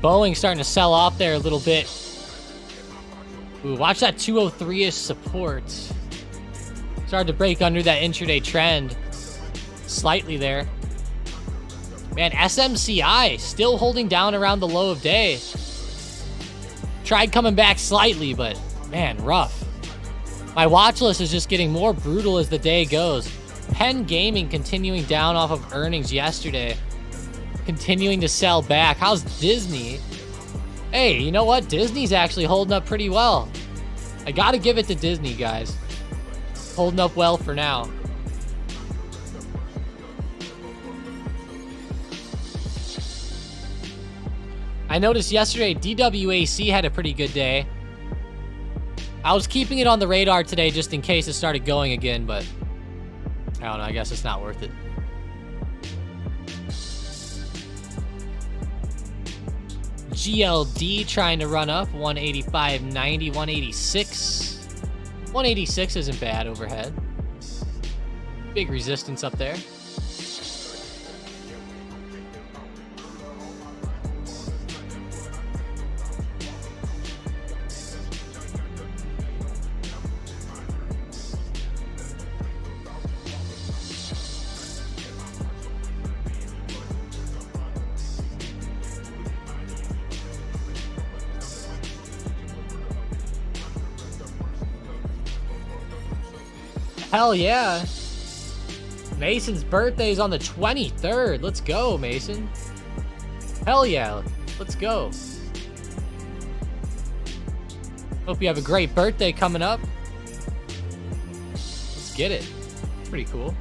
Boeing starting to sell off there a little bit. Ooh, watch that 203-ish support. Started to break under that intraday trend. Slightly there. Man, SMCI still holding down around the low of day. Tried coming back slightly, but man, rough. My watch list is just getting more brutal as the day goes. Penn Gaming continuing down off of earnings yesterday. Continuing to sell back. How's Disney? Hey, you know what? Disney's actually holding up pretty well. I gotta give it to Disney, guys. Holding up well for now. I noticed yesterday DWAC had a pretty good day. I was keeping it on the radar today just in case it started going again, but I don't know, I guess it's not worth it. GLD trying to run up 185.90, 186. 186 isn't bad overhead. Big resistance up there. Hell yeah. Mason's birthday is on the 23rd. Let's go, Mason. Hell yeah. Let's go. Hope you have a great birthday coming up. Let's get it. Pretty cool.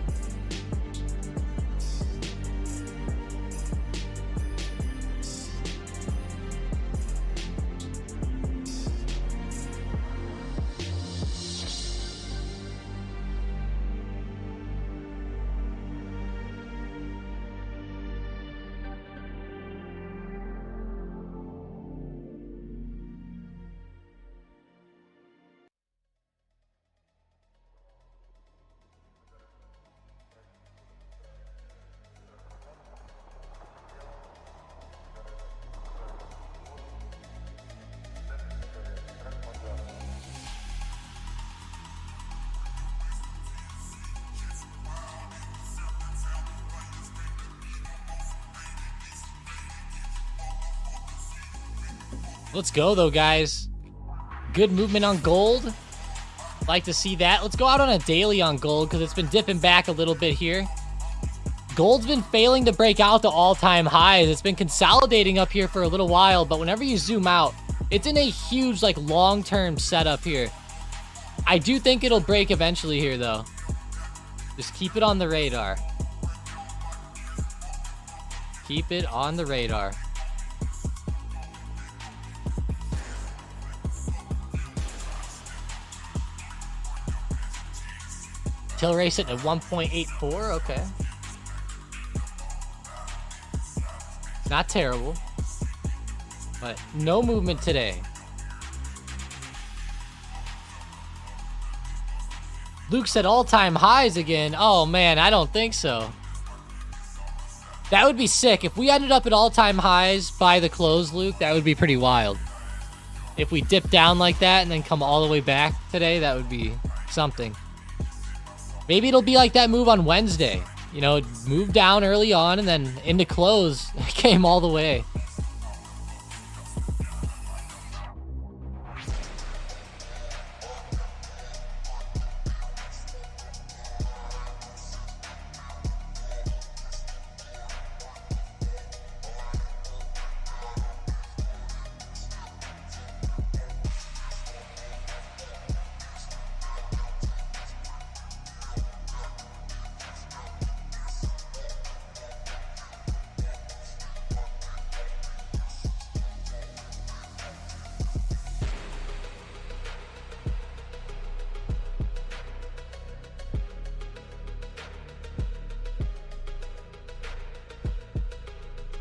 Let's go, though, guys. Good movement on gold. Like to see that. Let's go out on a daily on gold because it's been dipping back a little bit here. Gold's been failing to break out to all-time highs. It's been consolidating up here for a little while, but whenever you zoom out, it's in a huge, like, long-term setup here. I do think it'll break eventually here, though. Just keep it on the radar. Keep it on the radar. Till race it at 1.84, okay. Not terrible. But no movement today. Luke said all-time highs again. Oh, man, I don't think so. That would be sick. If we ended up at all-time highs by the close, Luke, that would be pretty wild. If we dip down like that and then come all the way back today, that would be something. Maybe it'll be like that move on Wednesday. You know, moved down early on and then into close, it came all the way.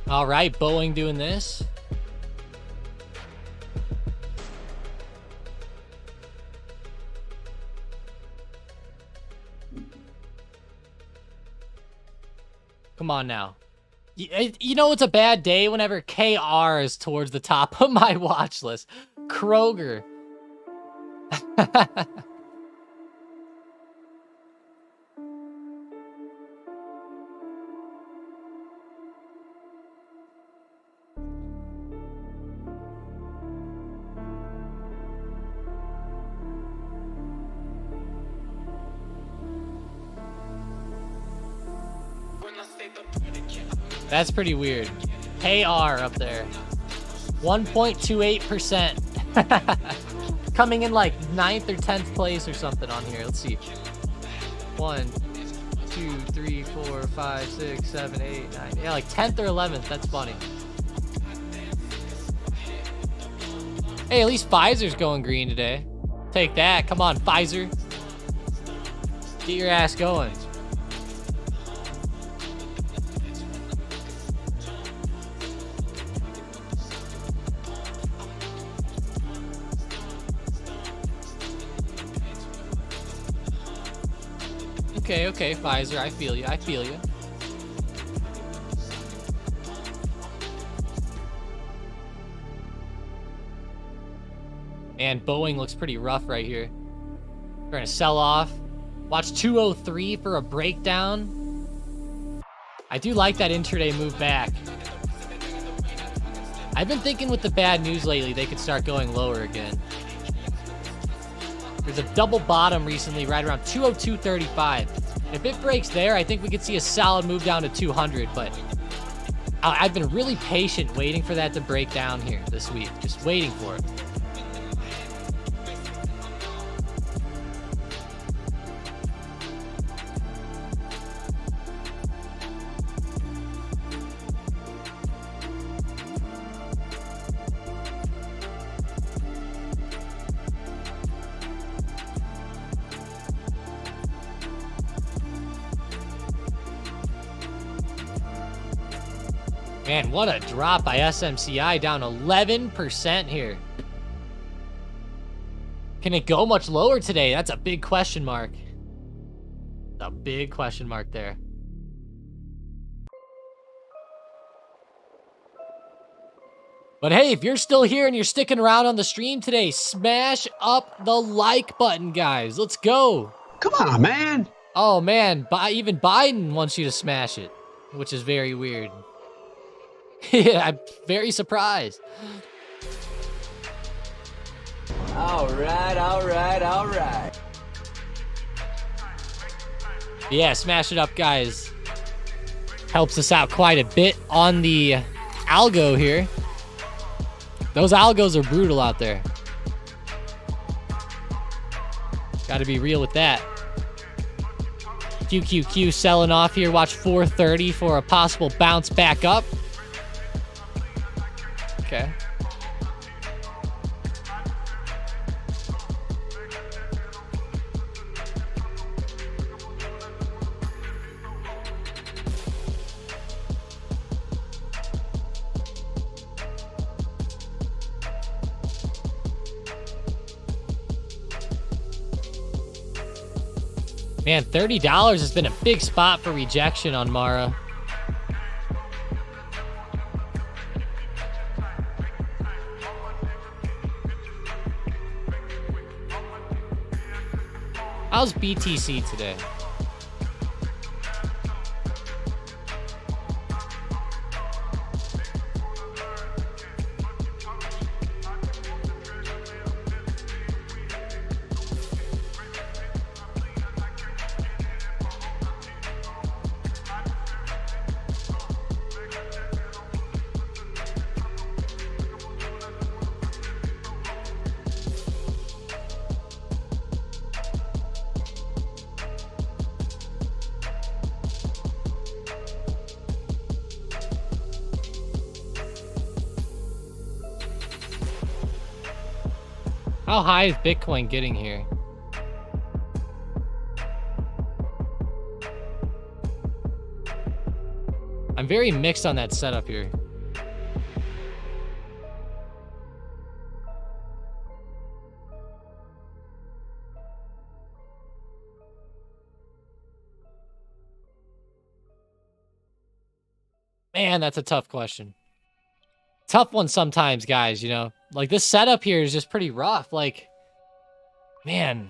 All right, Boeing doing this. Come on now. You know it's a bad day whenever KR is towards the top of my watch list. Kroger. That's pretty weird. KR up there. 1.28%. Coming in like 9th or 10th place or something on here. Let's see. 1, 2, 3, 4, 5, 6, 7, 8, 9. Yeah, like 10th or 11th. That's funny. Hey, at least Pfizer's going green today. Take that. Come on, Pfizer. Get your ass going. Okay, Pfizer, I feel you, And Boeing looks pretty rough right here. Trying to sell off. Watch 203 for a breakdown. I do like that intraday move back. I've been thinking with the bad news lately, they could start going lower again. There's a double bottom recently right around 202.35. If it breaks there, I think we could see a solid move down to 200, but I've been really patient waiting for that to break down here this week. Just waiting for it. Man, what a drop by SMCI, down 11% here. Can it go much lower today? That's a big question mark. A big question mark there. But hey, if you're still here and you're sticking around on the stream today, smash up the like button, guys. Let's go. Come on, man. Oh, man. Even Biden wants you to smash it, which is very weird. Yeah, I'm very surprised. All right, all right, all right. Yeah, smash it up, guys. Helps us out quite a bit on the algo here. Those algos are brutal out there. Got to be real with that. QQQ selling off here. Watch 430 for a possible bounce back up. Okay. Man, $30 has been a big spot for rejection on Mara. How's BTC today? How high is Bitcoin getting here? I'm very mixed on that setup here. Man, that's a tough question. Tough one sometimes, guys, you know? Like, this setup here is just pretty rough. Like, man.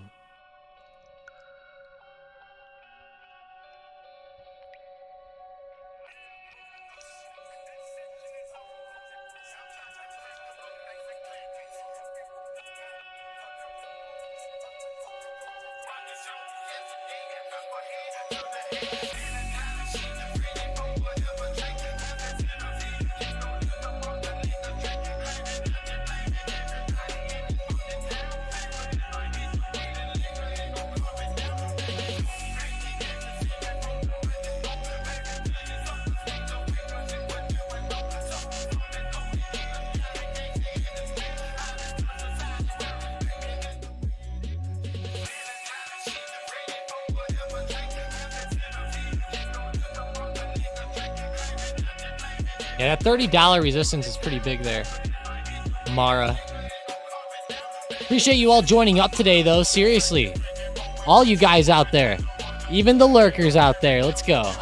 Yeah, that $30 resistance is pretty big there. Mara. Appreciate you all joining up today, though. Seriously. All you guys out there. Even the lurkers out there. Let's go.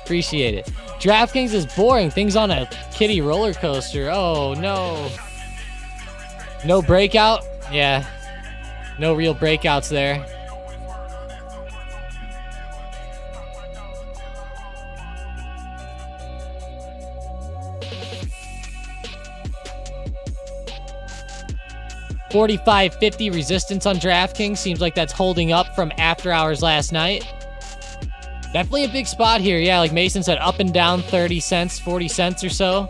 Appreciate it. DraftKings is boring. Things on a kiddie roller coaster. Oh, no. No breakout? Yeah. No real breakouts there. $45.50 resistance on DraftKings. Seems like that's holding up from after hours last night. Definitely a big spot here. Yeah, like Mason said, up and down 30 cents, 40 cents or so.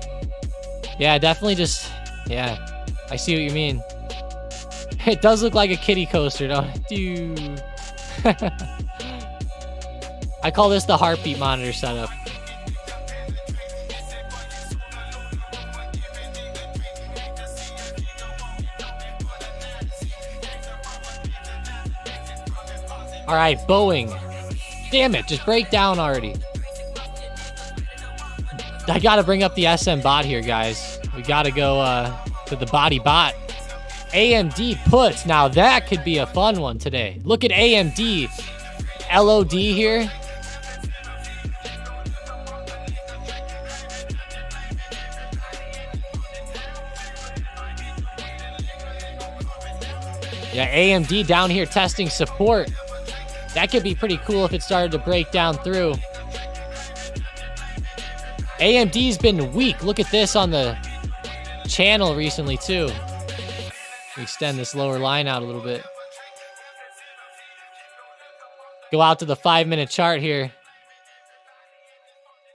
Yeah, definitely just, yeah, I see what you mean. It does look like a kiddie coaster, don't it? Dude. I call this the heartbeat monitor setup. All right, Boeing. Damn it, just break down already. I gotta bring up the SM bot here, guys. We gotta go to the body bot. AMD puts. Now that could be a fun one today. Look at AMD. LOD here. Yeah, AMD down here testing support. That could be pretty cool if it started to break down through. AMD's been weak. Look at this on the channel recently, too. Extend this lower line out a little bit. Go out to the 5-minute chart here.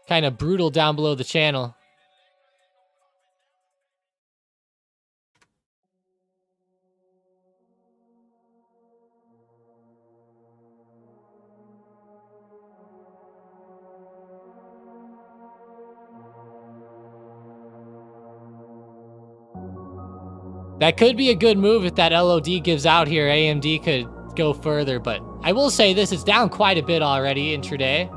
Kind of brutal down below the channel. That could be a good move if that LOD gives out here. AMD could go further, but I will say this, it's down quite a bit already intraday.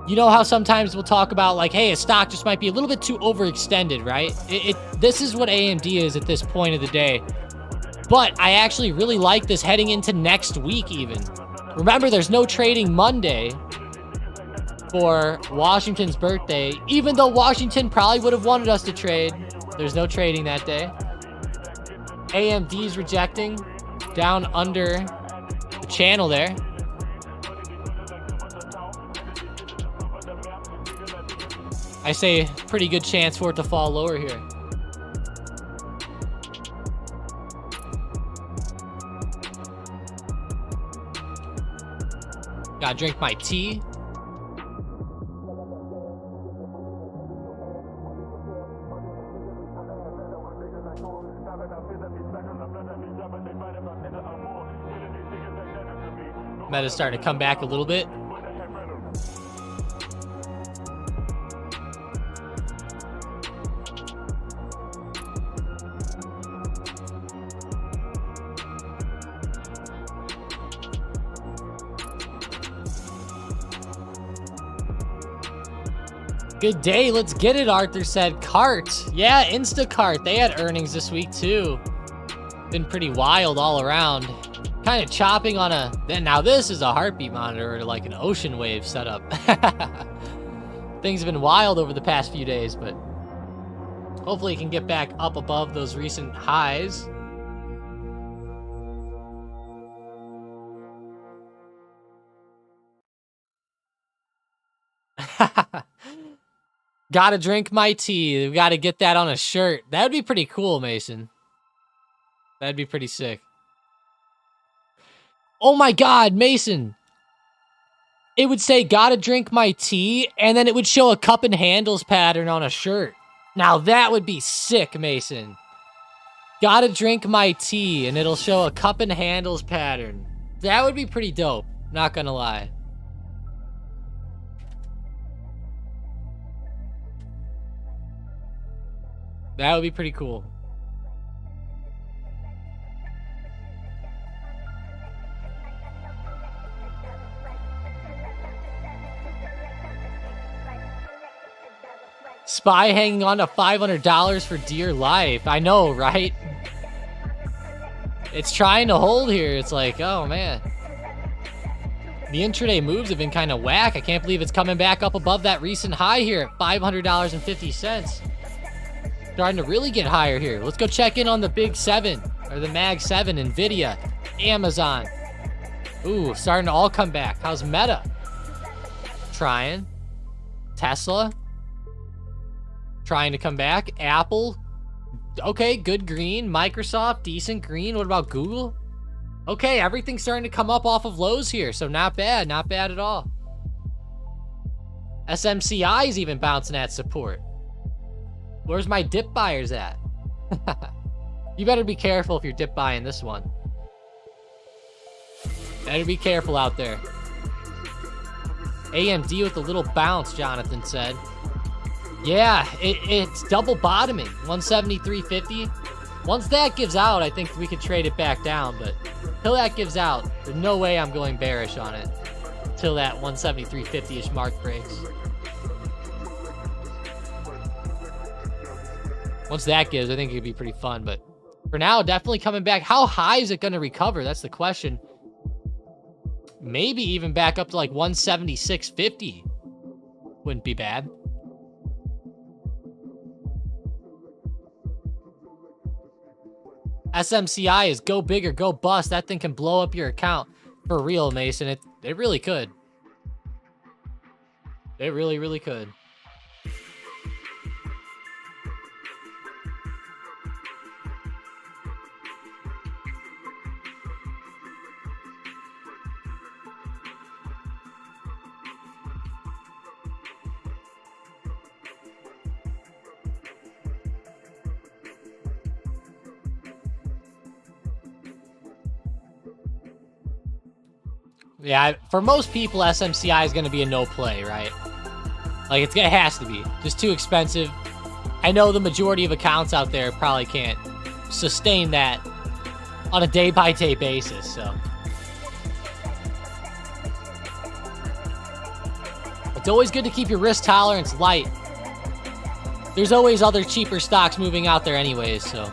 You know how sometimes we'll talk about like, hey, a stock just might be a little bit too overextended, right? This is what AMD is at this point of the day. But I actually really like this heading into next week even. Remember, there's no trading Monday for Washington's birthday, even though Washington probably would have wanted us to trade. There's no trading that day. AMD's rejecting down under the channel there. I say pretty good chance for it to fall lower here. Gotta drink my tea. Meta's starting to come back a little bit. Good day, let's get it, Arthur said. Cart. Yeah, Instacart. They had earnings this week too. Been pretty wild all around. Kind of chopping on a... Now this is a heartbeat monitor, or like an ocean wave setup. Things have been wild over the past few days, but hopefully it can get back up above those recent highs. Gotta drink my tea. We gotta get that on a shirt. That would be pretty cool, Mason. That'd be pretty sick. Oh my God, Mason. It would say, gotta drink my tea, and then it would show a cup and handles pattern on a shirt. Now that would be sick, Mason. Gotta drink my tea, and it'll show a cup and handles pattern. That would be pretty dope, not gonna lie. That would be pretty cool. Spy hanging on to $500 for dear life. I know, right? It's trying to hold here. It's like, oh man. The intraday moves have been kind of whack. I can't believe it's coming back up above that recent high here at $500.50. Starting to really get higher here. Let's go check in on the Big 7, or the Mag 7, Nvidia, Amazon. Ooh, starting to all come back. How's Meta? Trying. Tesla. Trying to come back. Apple. Okay, good green. Microsoft, decent green. What about Google? Okay, everything's starting to come up off of lows here, so not bad. Not bad at all. SMCI is even bouncing at support. Where's my dip buyers at? You better be careful if you're dip buying this one. Better be careful out there. AMD with a little bounce, Jonathan said. Yeah, it's double bottoming. 173.50. Once that gives out, I think we could trade it back down. But until that gives out, there's no way I'm going bearish on it. Until that 173.50-ish mark breaks. Once that gives, I think it could be pretty fun. But for now, definitely coming back. How high is it going to recover? That's the question. Maybe even back up to like 176.50. Wouldn't be bad. SMCI is go big or go bust. That thing can blow up your account. For real, Mason. It really could. It really, really could. Yeah, for most people, SMCI is going to be a no play, right? Like, it has to be. Just too expensive. I know the majority of accounts out there probably can't sustain that on a day-by-day basis, so. It's always good to keep your risk tolerance light. There's always other cheaper stocks moving out there anyways, so.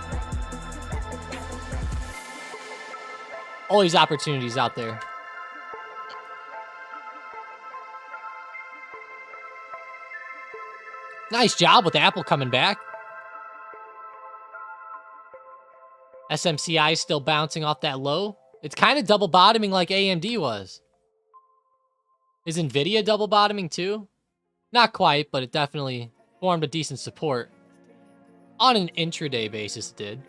Always opportunities out there. Nice job with Apple coming back. SMCI is still bouncing off that low. It's kind of double bottoming like AMD was. Is Nvidia double bottoming too? Not quite, but it definitely formed a decent support. On an intraday basis, it did.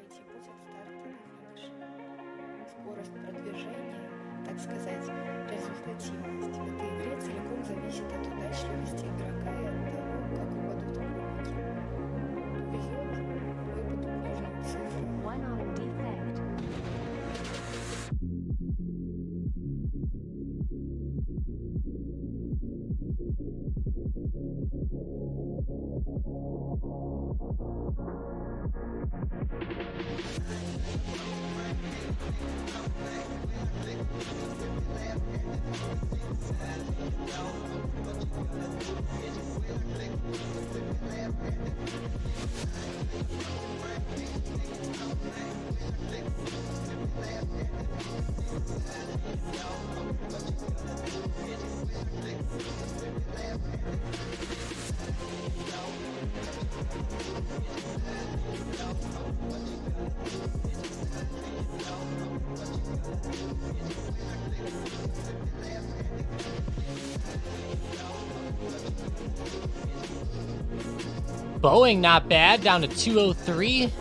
Boeing not bad, down to 203.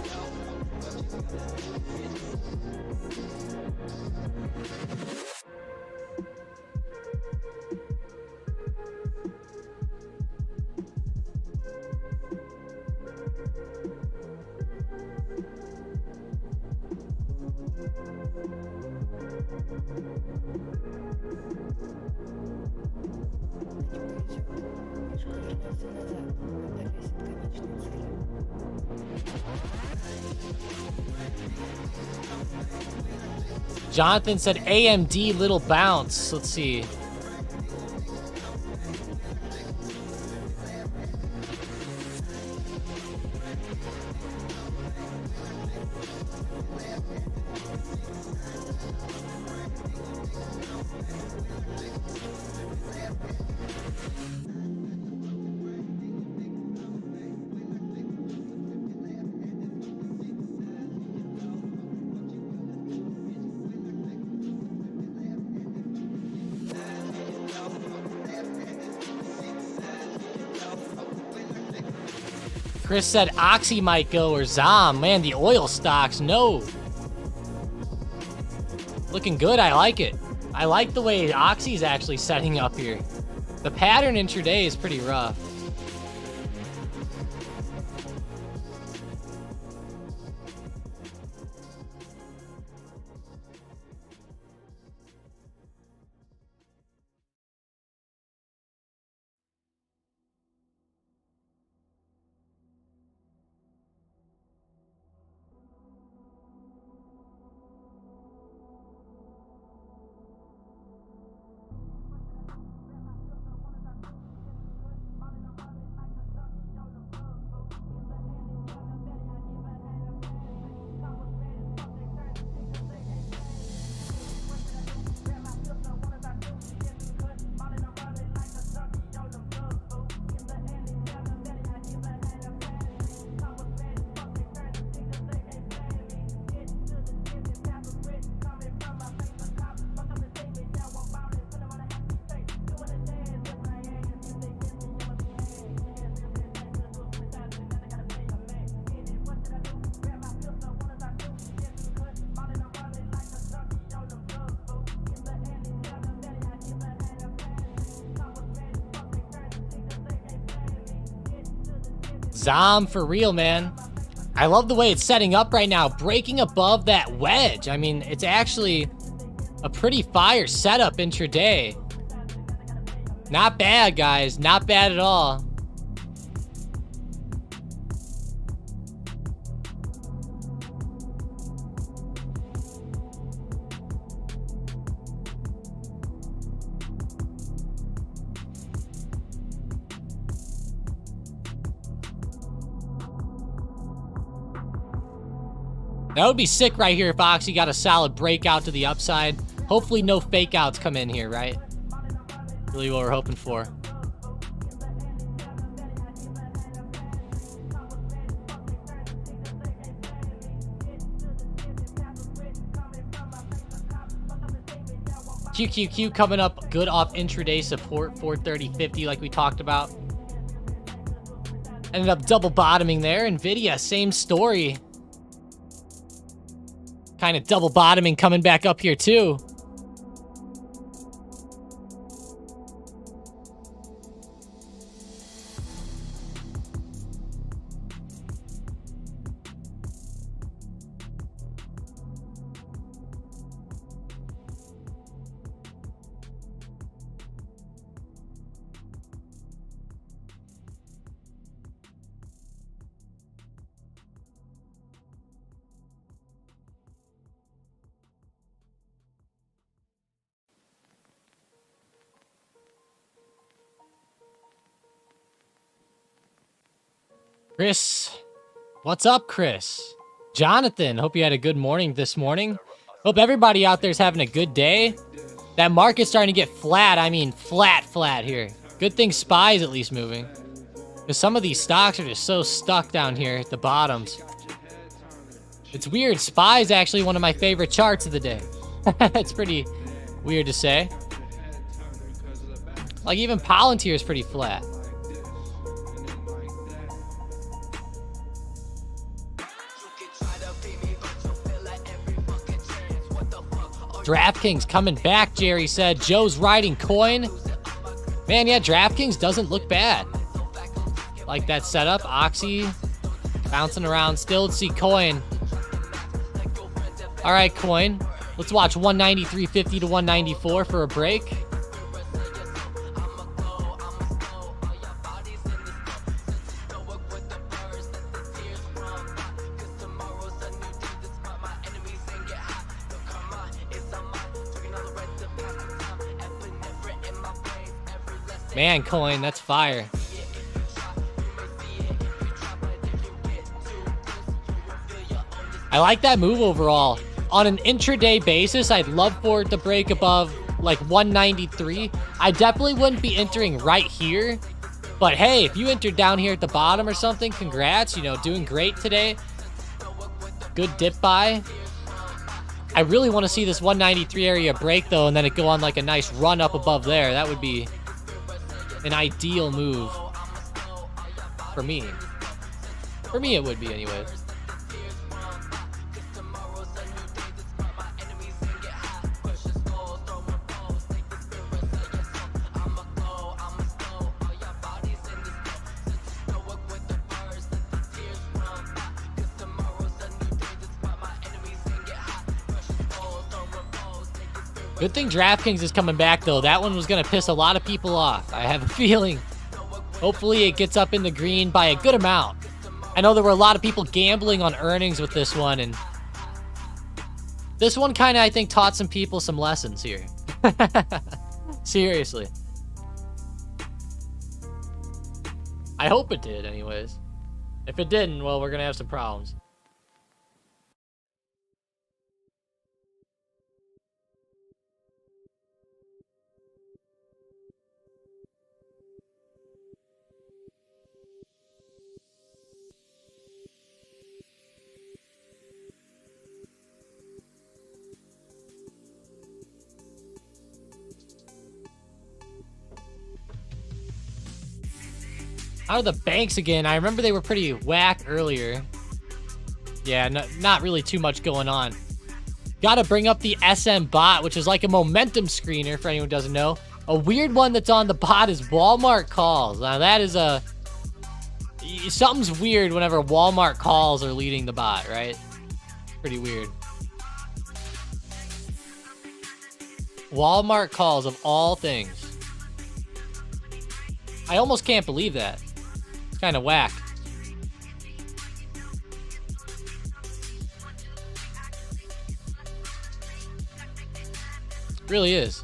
Jonathan said AMD little bounce. Let's see. Chris said Oxy might go or Zom. Man, the oil stocks, no. Looking good, I like it. I like the way Oxy's actually setting up here. The pattern intraday is pretty rough. Zom for real, man. I love the way it's setting up right now, breaking above that wedge. I mean, it's actually A pretty fire setup intraday. Not bad, guys. Not bad at all. That would be sick right here if Oxy got a solid breakout to the upside. Hopefully no fake outs come in here, right? Really what we're hoping for. QQQ coming up good off intraday support, 430.50 like we talked about. Ended up double bottoming there. Nvidia, same story. Kind of double bottoming coming back up here too. Chris, what's up, Chris? Jonathan, hope you had a good morning this morning. Hope everybody out there is having a good day. That market's starting to get flat. I mean, flat here. Good thing SPY's at least moving. Because some of these stocks are just so stuck down here at the bottoms. It's weird. SPY's actually one of my favorite charts of the day. It's pretty weird to say. Like, even Palantir is pretty flat. DraftKings coming back, Jerry said. Joe's riding coin. Man, yeah, DraftKings doesn't look bad. Like that setup. Oxy bouncing around still. Let's see coin. All right, coin. Let's watch 193.50 to 194 for a break. Man, coin, that's fire. I like that move overall. On an intraday basis, I'd love for it to break above like 193. I definitely wouldn't be entering right here. But hey, if you entered down here at the bottom or something, congrats. You know, doing great today. Good dip buy. I really want to see this 193 area break though, and then it go on like a nice run up above there. That would be an ideal move for me. For me, it would be anyways. Good thing DraftKings is coming back, though. That one was going to piss a lot of people off. I have a feeling. Hopefully it gets up in the green by a good amount. I know there were a lot of people gambling on earnings with this one, and this one kind of, I think, taught some people some lessons here. Seriously. I hope it did, anyways. If it didn't, well, we're going to have some problems. How are the banks again? I remember they were pretty whack earlier. Yeah, not really too much going on. Gotta bring up the SM bot, which is like a momentum screener for anyone who doesn't know. A weird one that's on the bot is Walmart calls. Now that is something's weird whenever Walmart calls are leading the bot, right? Pretty weird. Walmart calls of all things. I almost can't believe that. It's kind of whack. It really is.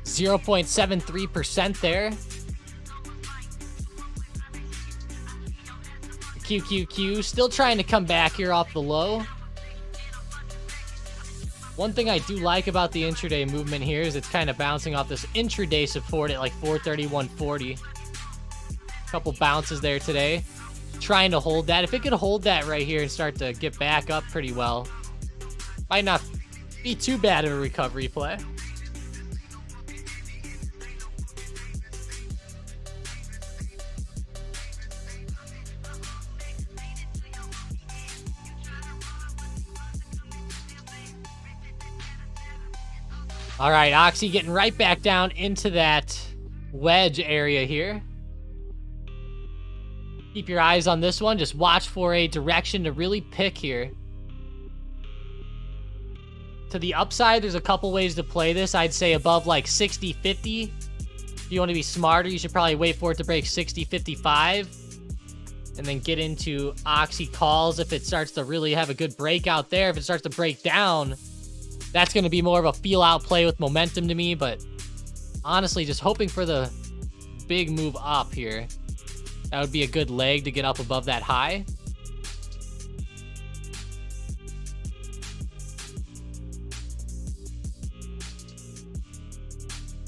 .73% there. QQQ still trying to come back here off the low. One thing I do like about the intraday movement here is it's kind of bouncing off this intraday support at like 431.40. Couple bounces there today. Trying to hold that. If it could hold that right here and start to get back up pretty well, might not be too bad of a recovery play. All right, Oxy getting right back down into that wedge area here. Keep your eyes on this one. Just watch for a direction to really pick here. To the upside, there's a couple ways to play this. I'd say above like 60.50. If you want to be smarter, you should probably wait for it to break 60.55. And then get into Oxy calls if it starts to really have a good breakout there. If it starts to break down, that's going to be more of a feel-out play with momentum to me, but honestly, just hoping for the big move up here. That would be a good leg to get up above that high.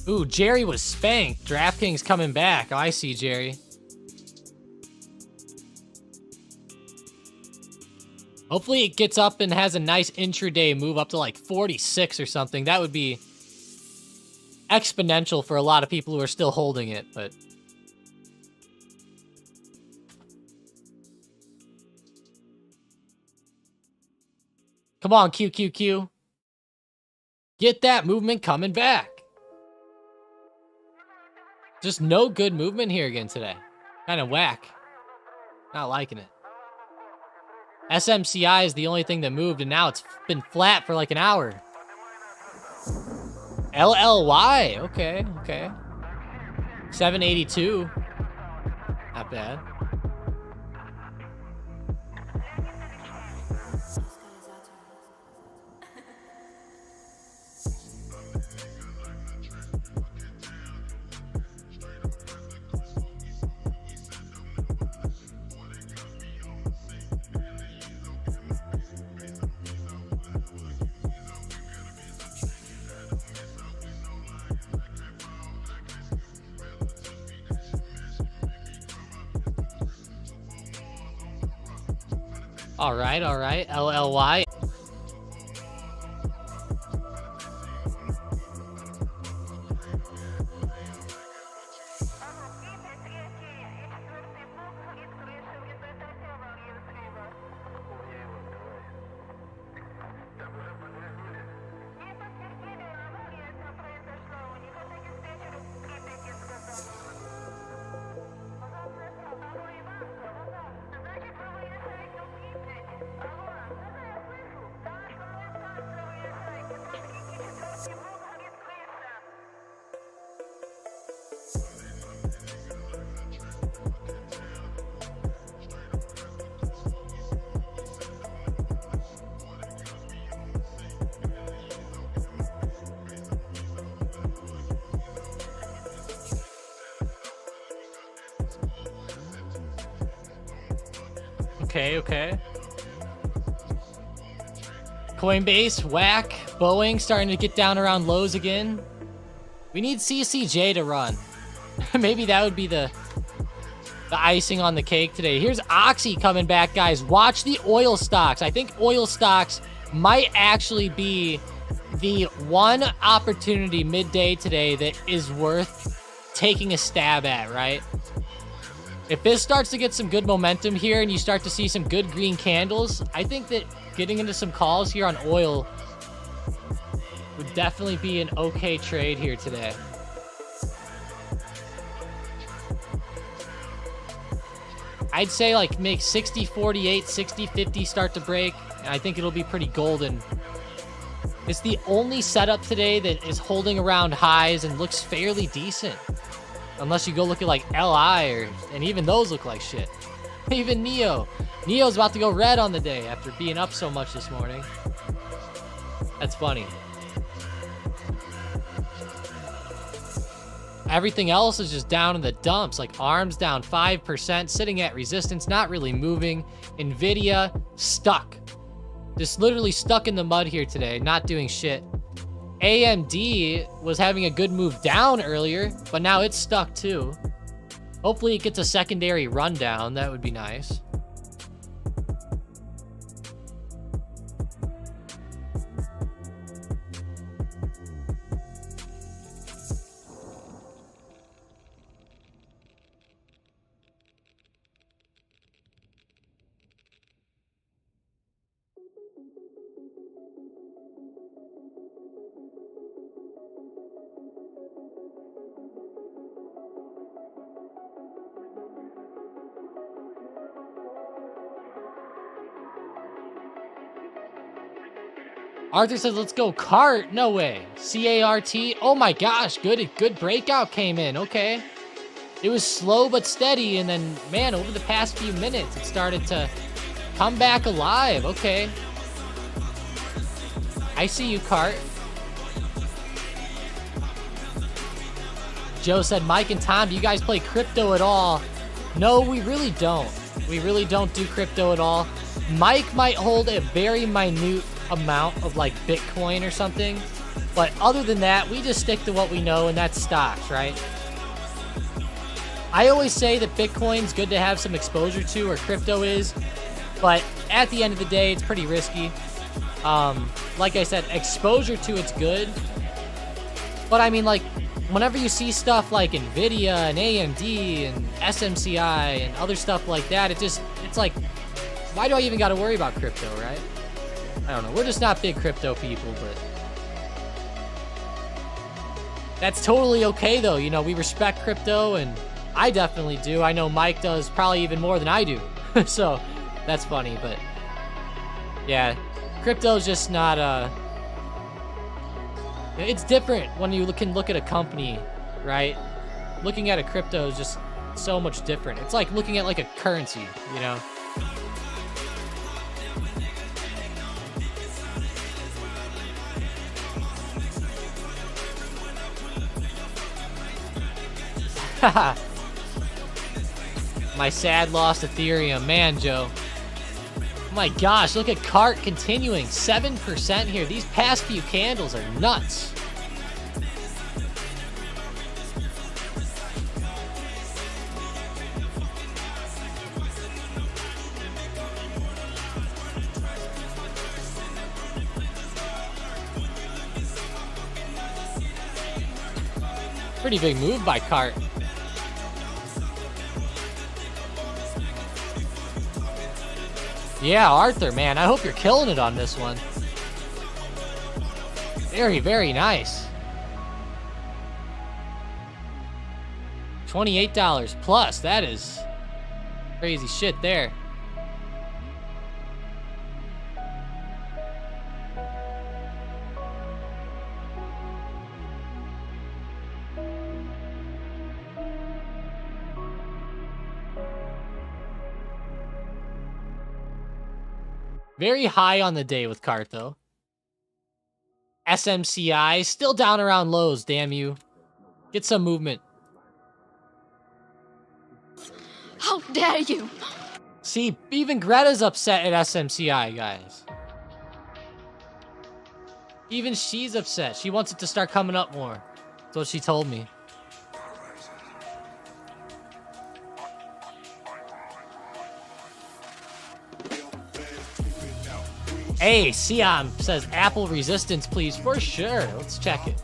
Ooh, Jerry was spanked. DraftKings coming back. Oh, I see, Jerry. Hopefully it gets up and has a nice intraday move up to like 46 or something. That would be exponential for a lot of people who are still holding it, but come on, QQQ. Get that movement coming back. Just no good movement here again today. Kind of whack. Not liking it. SMCI is the only thing that moved, and now it's been flat for like an hour. LLY. Okay, okay. 782. Not bad. All right, LLY. Okay. Coinbase, whack. Boeing starting to get down around lows again. We need CCJ to run. Maybe that would be the icing on the cake today. Here's Oxy coming back, guys. Watch the oil stocks. I think oil stocks might actually be the one opportunity midday today that is worth taking a stab at, right? If this starts to get some good momentum here and you start to see some good green candles, I think that getting into some calls here on oil would definitely be an okay trade here today. I'd say like make 60-48, 60-50 start to break, and I think it'll be pretty golden. It's the only setup today that is holding around highs and looks fairly decent. Unless you go look at like LI, and even those look like shit. Even Neo. Neo's about to go red on the day after being up so much this morning. That's funny. Everything else is just down in the dumps. Like ARM's down 5%, sitting at resistance, not really moving. Nvidia, stuck. Just literally stuck in the mud here today, not doing shit. AMD was having a good move down earlier, but now it's stuck too. Hopefully it gets a secondary rundown. That would be nice. Arthur says, let's go cart. No way. C-A-R-T. Oh my gosh. Good breakout came in. Okay. It was slow but steady. And then, man, over the past few minutes, it started to come back alive. Okay. I see you, cart. Joe said, Mike and Tom, do you guys play crypto at all? No, we really don't. We really don't do crypto at all. Mike might hold a very minute amount of like Bitcoin or something, but other than that, we just stick to what we know, and that's stocks, right? I always say that Bitcoin's good to have some exposure to, or crypto is, but at the end of the day, it's pretty risky. Like I said, exposure to it's good, but I mean, like, whenever you see stuff like Nvidia and AMD and SMCI and other stuff like that, it's like, why do I even got to worry about crypto, right? I don't know. We're just not big crypto people, but that's totally okay, though. You know, we respect crypto, and I definitely do. I know Mike does probably even more than I do. So that's funny, but yeah, crypto's just not, it's different when you can look at a company, right? Looking at a crypto is just so much different. It's like looking at like a currency, you know? My sad lost Ethereum. Man, Joe. Oh my gosh, look at CART continuing. 7% here. These past few candles are nuts. Pretty big move by CART. Yeah, Arthur, man, I hope you're killing it on this one. Very, very nice. $28 plus. That is crazy shit there. Very high on the day with CART, though. SMCI, still down around lows, damn you. Get some movement. How dare you! See, even Greta's upset at SMCI, guys. Even she's upset. She wants it to start coming up more. That's what she told me. Hey, Siam says Apple resistance, please. For sure. Let's check it.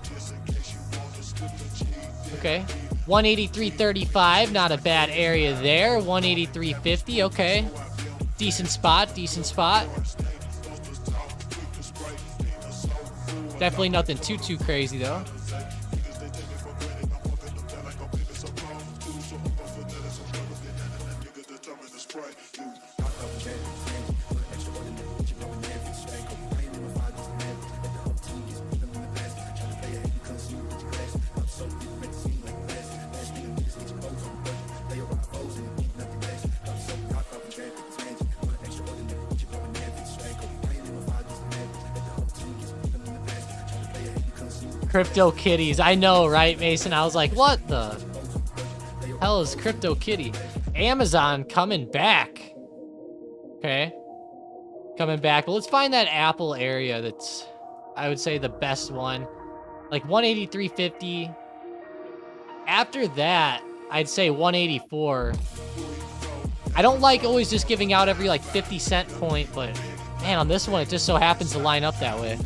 Okay. 183.35. Not a bad area there. 183.50. Okay. Decent spot. Decent spot. Definitely nothing too crazy, though. Crypto kitties. I know, right, Mason? I was like, what the hell is Crypto Kitty? Amazon coming back. Okay. Coming back. But let's find that Apple area that's, I would say, the best one. Like 183.50. After that, I'd say 184. I don't like always just giving out every like 50-cent point, but man, on this one, it just so happens to line up that way.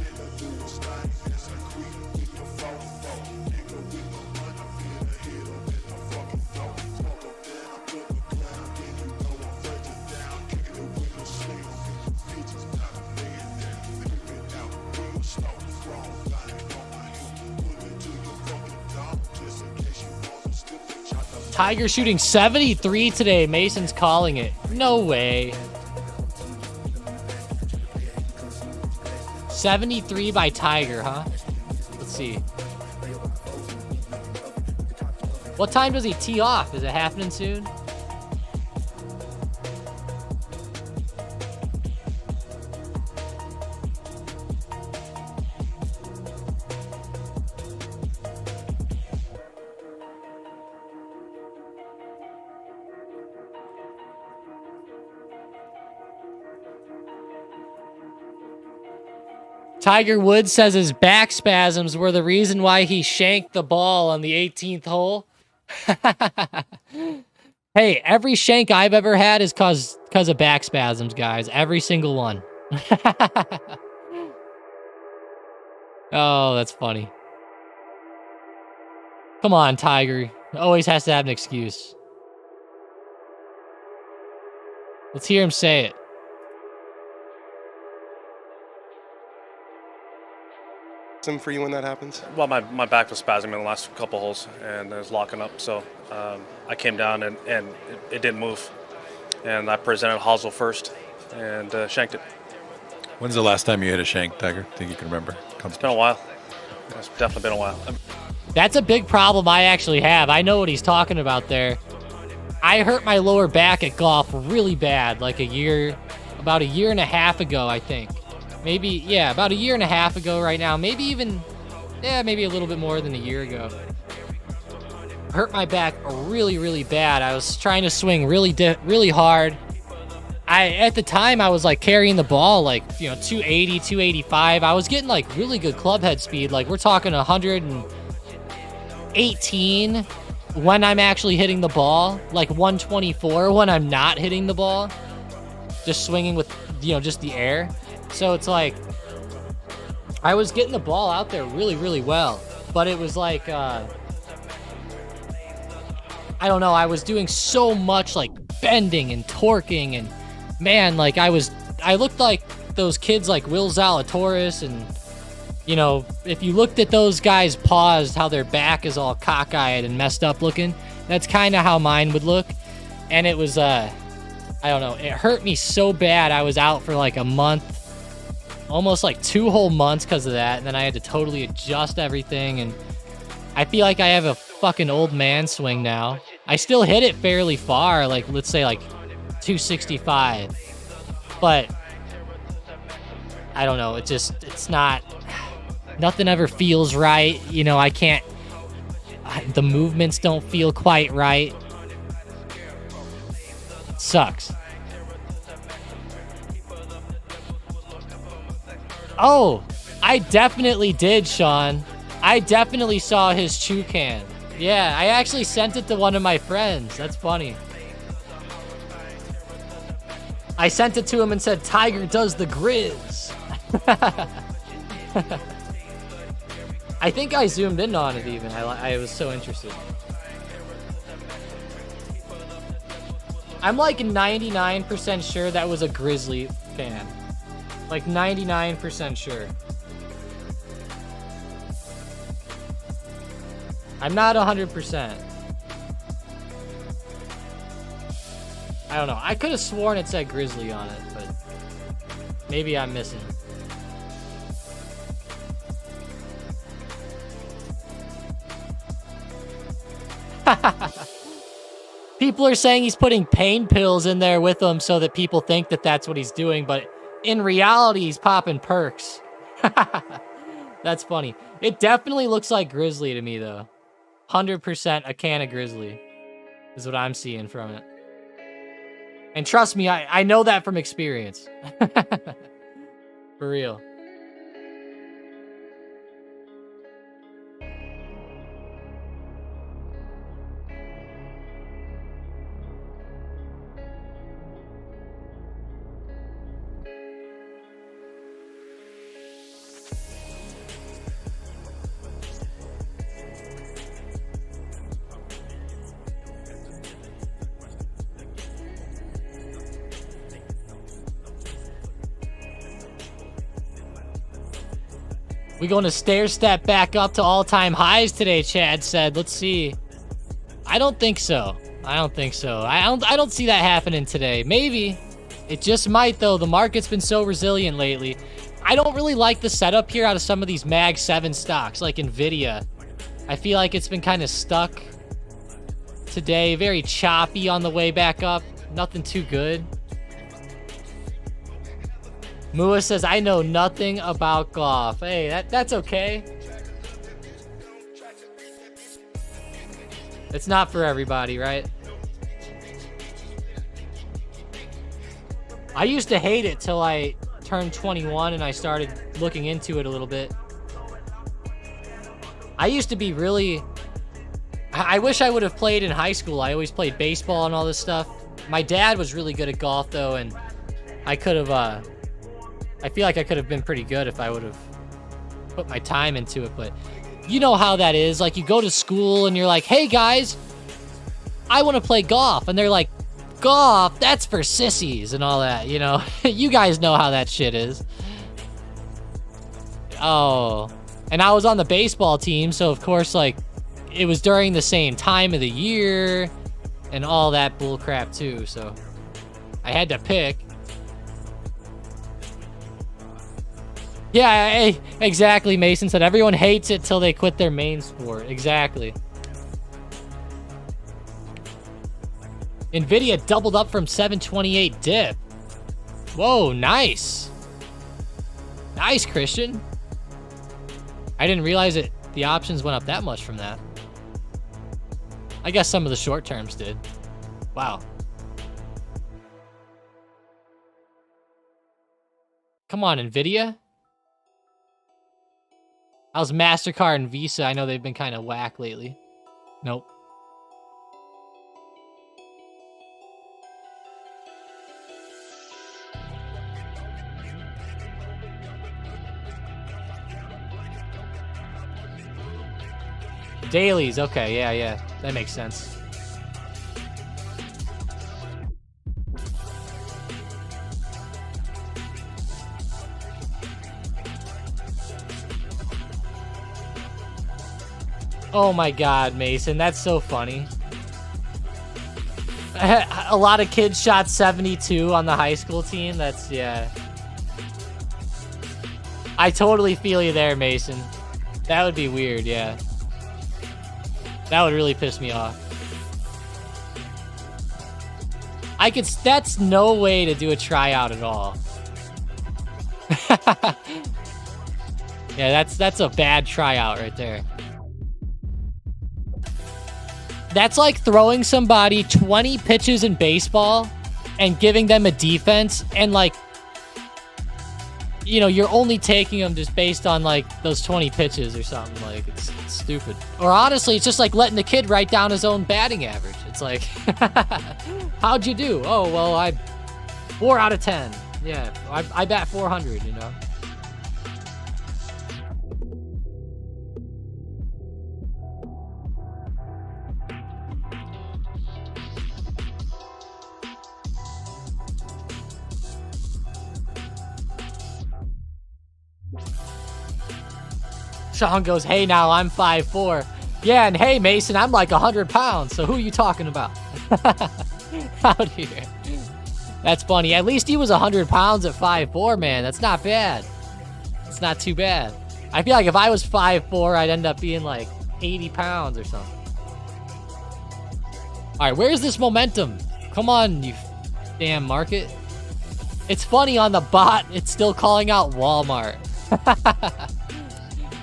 Tiger shooting 73 today. Mason's calling it. No way. 73 by Tiger, huh? Let's see. What time does he tee off? Is it happening soon? Tiger Woods says his back spasms were the reason why he shanked the ball on the 18th hole. Hey, every shank I've ever had is cause of back spasms, guys. Every single one. Oh, that's funny. Come on, Tiger. Always has to have an excuse. Let's hear him say it. For you when that happens? Well, my back was spasming in the last couple holes, and it was locking up. So I came down, and it didn't move. And I presented hosel first and shanked it. When's the last time you hit a shank, Tiger? Think you can remember? It's been a while. It's definitely been a while. That's a big problem I actually have. I know what he's talking about there. I hurt my lower back at golf really bad, like about a year and a half ago, I think. Maybe, yeah, about a year and a half ago right now. Maybe even, yeah, maybe a little bit more than a year ago. Hurt my back really, really bad. I was trying to swing really hard. At the time, I was like carrying the ball like, 280, 285. I was getting like really good club head speed. Like we're talking 118 when I'm actually hitting the ball. Like 124 when I'm not hitting the ball. Just swinging with, just the air. So it's like, I was getting the ball out there really, really well. But it was like, I don't know, I was doing so much like bending and torquing. And man, like I looked like those kids like Will Zalatoris. And, if you looked at those guys' paws, how their back is all cockeyed and messed up looking, that's kind of how mine would look. And it was, I don't know, it hurt me so bad. I was out for like a month. Almost like 2 whole months because of that. And then I had to totally adjust everything. And I feel like I have a fucking old man swing now. I still hit it fairly far. Like, let's say like 265. But I don't know. It's not, nothing ever feels right. I can't, the movements don't feel quite right. It sucks. Oh, I definitely did, Sean. I definitely saw his chew can. Yeah, I actually sent it to one of my friends. That's funny. I sent it to him and said, Tiger does the grizz. I think I zoomed in on it even. I was so interested. I'm like 99% sure that was a Grizzly fan. Like 99% sure. I'm not 100%. I don't know. I could have sworn it said Grizzly on it, but maybe I'm missing. People are saying he's putting pain pills in there with him so that people think that that's what he's doing, but in reality, he's popping perks. That's funny. It definitely looks like Grizzly to me, though. 100% a can of Grizzly is what I'm seeing from it. And trust me, I know that from experience. For real. We going to stair step back up to all-time highs today, Chad said. Let's see. I don't think so. I don't think so. I don't see that happening today. Maybe. It just might, though. The market's been so resilient lately. I don't really like the setup here out of some of these Mag 7 stocks, like Nvidia. I feel like it's been kind of stuck today. Very choppy on the way back up. Nothing too good. Mua says, I know nothing about golf. Hey, that's okay. It's not for everybody, right? I used to hate it till I turned 21 and I started looking into it a little bit. I used to be really... I wish I would have played in high school. I always played baseball and all this stuff. My dad was really good at golf, though, and I could have... I feel like I could have been pretty good if I would have put my time into it, but you know how that is. Like, you go to school and you're like, hey, guys, I want to play golf. And they're like, golf? That's for sissies and all that, you know? You guys know how that shit is. Oh. And I was on the baseball team, so, of course, like, it was during the same time of the year and all that bullcrap, too, so I had to pick. Yeah, exactly, Mason said. Everyone hates it till they quit their main sport. Exactly. Nvidia doubled up from 728 dip. Whoa, nice. Nice, Christian. I didn't realize it. The options went up that much from that. I guess some of the short terms did. Wow. Come on, Nvidia. How's MasterCard and Visa? I know they've been kind of whack lately. Nope. Dailies, okay, yeah. That makes sense. Oh my god, Mason, that's so funny. A lot of kids shot 72 on the high school team. That's, yeah. I totally feel you there, Mason. That would be weird, yeah. That would really piss me off. That's no way to do a tryout at all. Yeah, that's a bad tryout right there. That's like throwing somebody 20 pitches in baseball and giving them a defense and, like, you know, you're only taking them just based on, like, those 20 pitches or something. Like, it's stupid. Or honestly, it's just like letting the kid write down his own batting average. It's like, how'd you do? Oh, well, I 4 out of 10. Yeah, I bat 400, you know? Sean goes, hey, now I'm 5'4". Yeah, and hey, Mason, I'm like 100 pounds, so who are you talking about? Out here. That's funny. At least he was 100 pounds at 5'4", man. That's not bad. It's not too bad. I feel like if I was 5'4", I'd end up being like 80 pounds or something. All right, where's this momentum? Come on, you damn market. It's funny, on the bot, it's still calling out Walmart.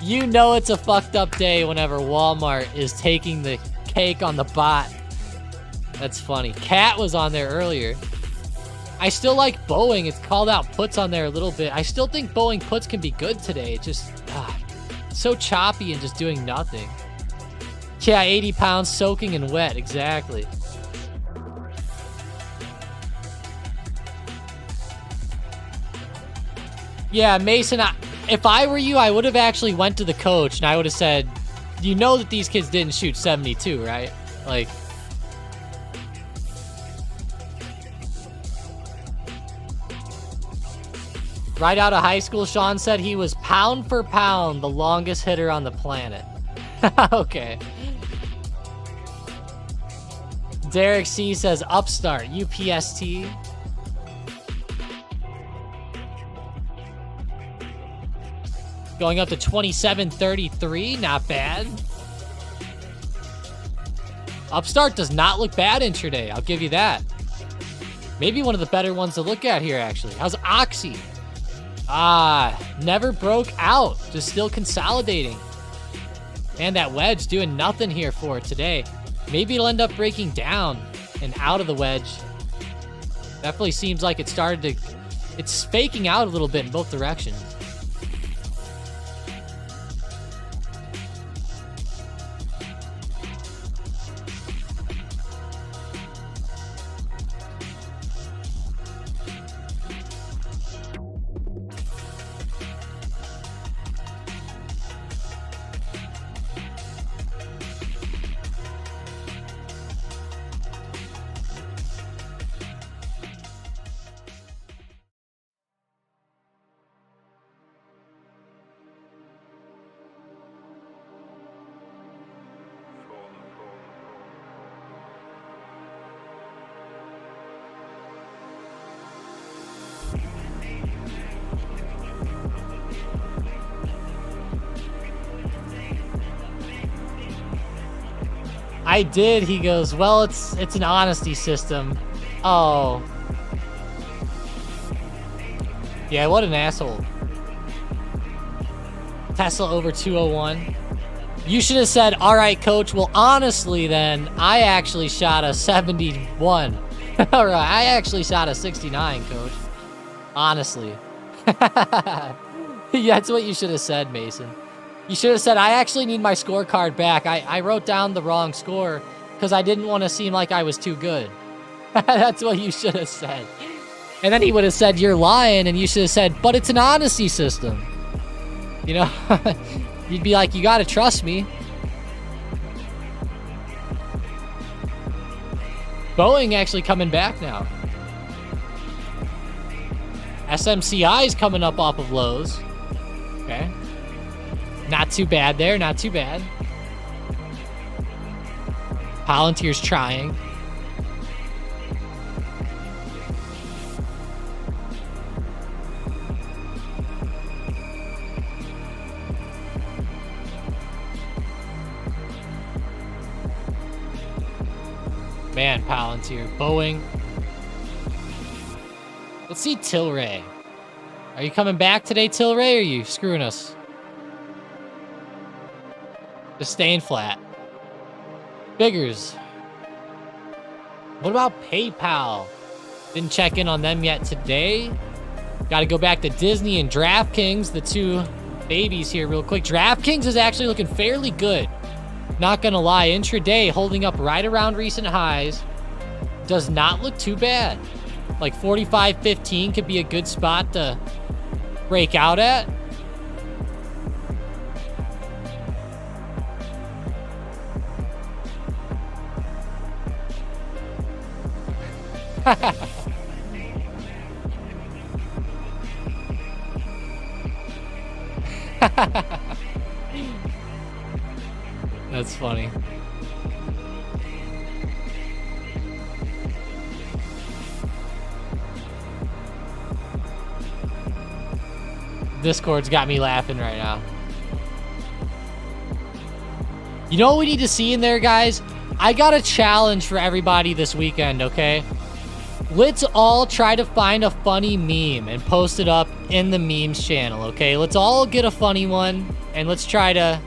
You know it's a fucked up day whenever Walmart is taking the cake on the bot. That's funny. Cat was on there earlier. I still like Boeing. It's called out puts on there a little bit. I still think Boeing puts can be good today. It's just so choppy and just doing nothing. Yeah, 80 pounds soaking and wet. Exactly. Yeah, Mason, if I were you, I would have actually went to the coach and I would have said, you know that these kids didn't shoot 72, right? Like, right out of high school, Sean said he was pound for pound the longest hitter on the planet. Okay. Derek C says upstart, UPST. Going up to 27.33, not bad. Upstart does not look bad intraday, I'll give you that. Maybe one of the better ones to look at here, actually. How's Oxy? Never broke out, just still consolidating. And that wedge doing nothing here for it today. Maybe it'll end up breaking down and out of the wedge. Definitely seems like it's faking out a little bit in both directions. I did. He goes, well, it's an honesty system. Oh. Yeah, what an asshole. Tesla over 201. You should have said, all right, coach. Well, honestly, then, I actually shot a 71. All right, I actually shot a 69, coach. Honestly. Yeah, that's what you should have said, Mason. You should have said, I actually need my scorecard back. I wrote down the wrong score because I didn't want to seem like I was too good. That's what you should have said. And then he would have said, you're lying, and you should have said, but it's an honesty system. You know? You'd be like, you gotta trust me. Boeing actually coming back now. SMCI is coming up off of lows. Okay. Not too bad there, not too bad. Palantir's trying. Man, Palantir. Boeing. Let's see Tilray. Are you coming back today, Tilray, or are you screwing us? Just staying flat. Biggers. What about PayPal? Didn't check in on them yet today. Got to go back to Disney and DraftKings, the two babies here real quick. DraftKings is actually looking fairly good. Not going to lie. Intraday holding up right around recent highs. Does not look too bad. Like 45.15 could be a good spot to break out at. That's funny. Discord's got me laughing right now. You know what we need to see in there, guys? I got a challenge for everybody this weekend, okay? let's all try to find a funny meme and post it up in the memes channel, okay? Let's all get a funny one, and let's try to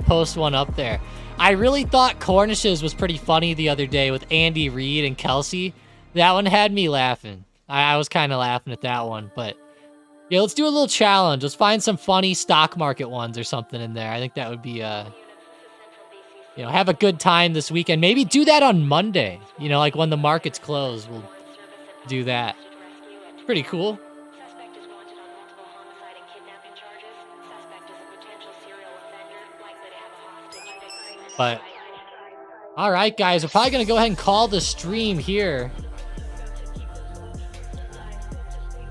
post one up there. I really thought Cornish's was pretty funny the other day with Andy Reid and Kelsey. That one had me laughing. I was kind of laughing at that one, but yeah, let's do a little challenge. Let's find some funny stock market ones or something in there. I think that would be, have a good time this weekend. Maybe do that on Monday. Like when the markets close, we'll do that. Pretty cool. But, all right, guys, we're probably going to go ahead and call the stream here.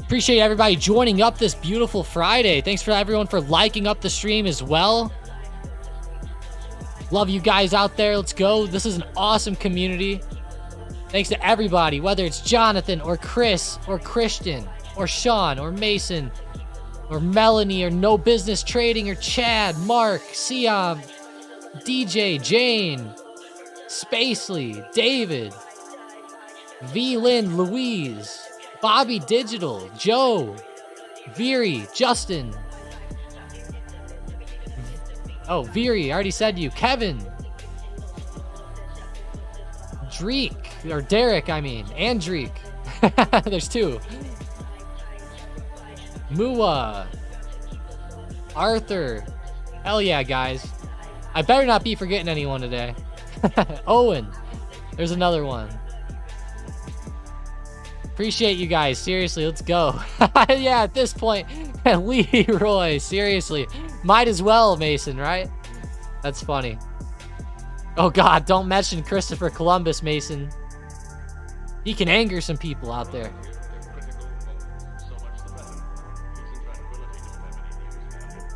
Appreciate everybody joining up this beautiful Friday. Thanks for everyone for liking up the stream as well. Love you guys out there. Let's go. This is an awesome community. Thanks to everybody, whether it's Jonathan or Chris or Christian or Sean or Mason or Melanie or No Business Trading or Chad, Mark, Siam, DJ, Jane, Spacely, David, V. Lynn, Louise, Bobby Digital, Joe, Veery, Justin. Oh, Veery, I already said you. Kevin. Dreek, or Derek, I mean. And Dreek. There's two. Mua. Arthur. Hell yeah, guys. I better not be forgetting anyone today. Owen. There's another one. Appreciate you guys. Seriously, let's go. Yeah, at this point, Leroy, seriously. Might as well, Mason, right? That's funny. Oh, God, don't mention Christopher Columbus, Mason. He can anger some people out there.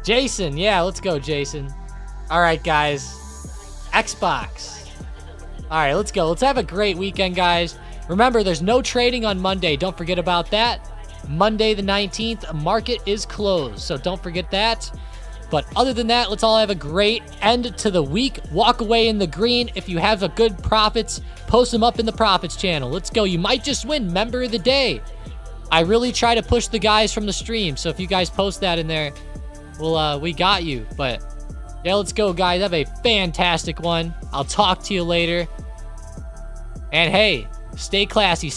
Jason, yeah, let's go, Jason. All right, guys. Xbox. All right, let's go. Let's have a great weekend, guys. Remember, there's no trading on Monday. Don't forget about that. Monday the 19th, market is closed, so don't forget that. But other than that, let's all have a great end to the week. Walk away in the green. If you have a good profits, post them up in the profits channel. Let's go. You might just win member of the day. I really try to push the guys from the stream, so if you guys post that in there, we got you. But yeah, let's go, guys. Have a fantastic one. I'll talk to you later. And hey, stay classy.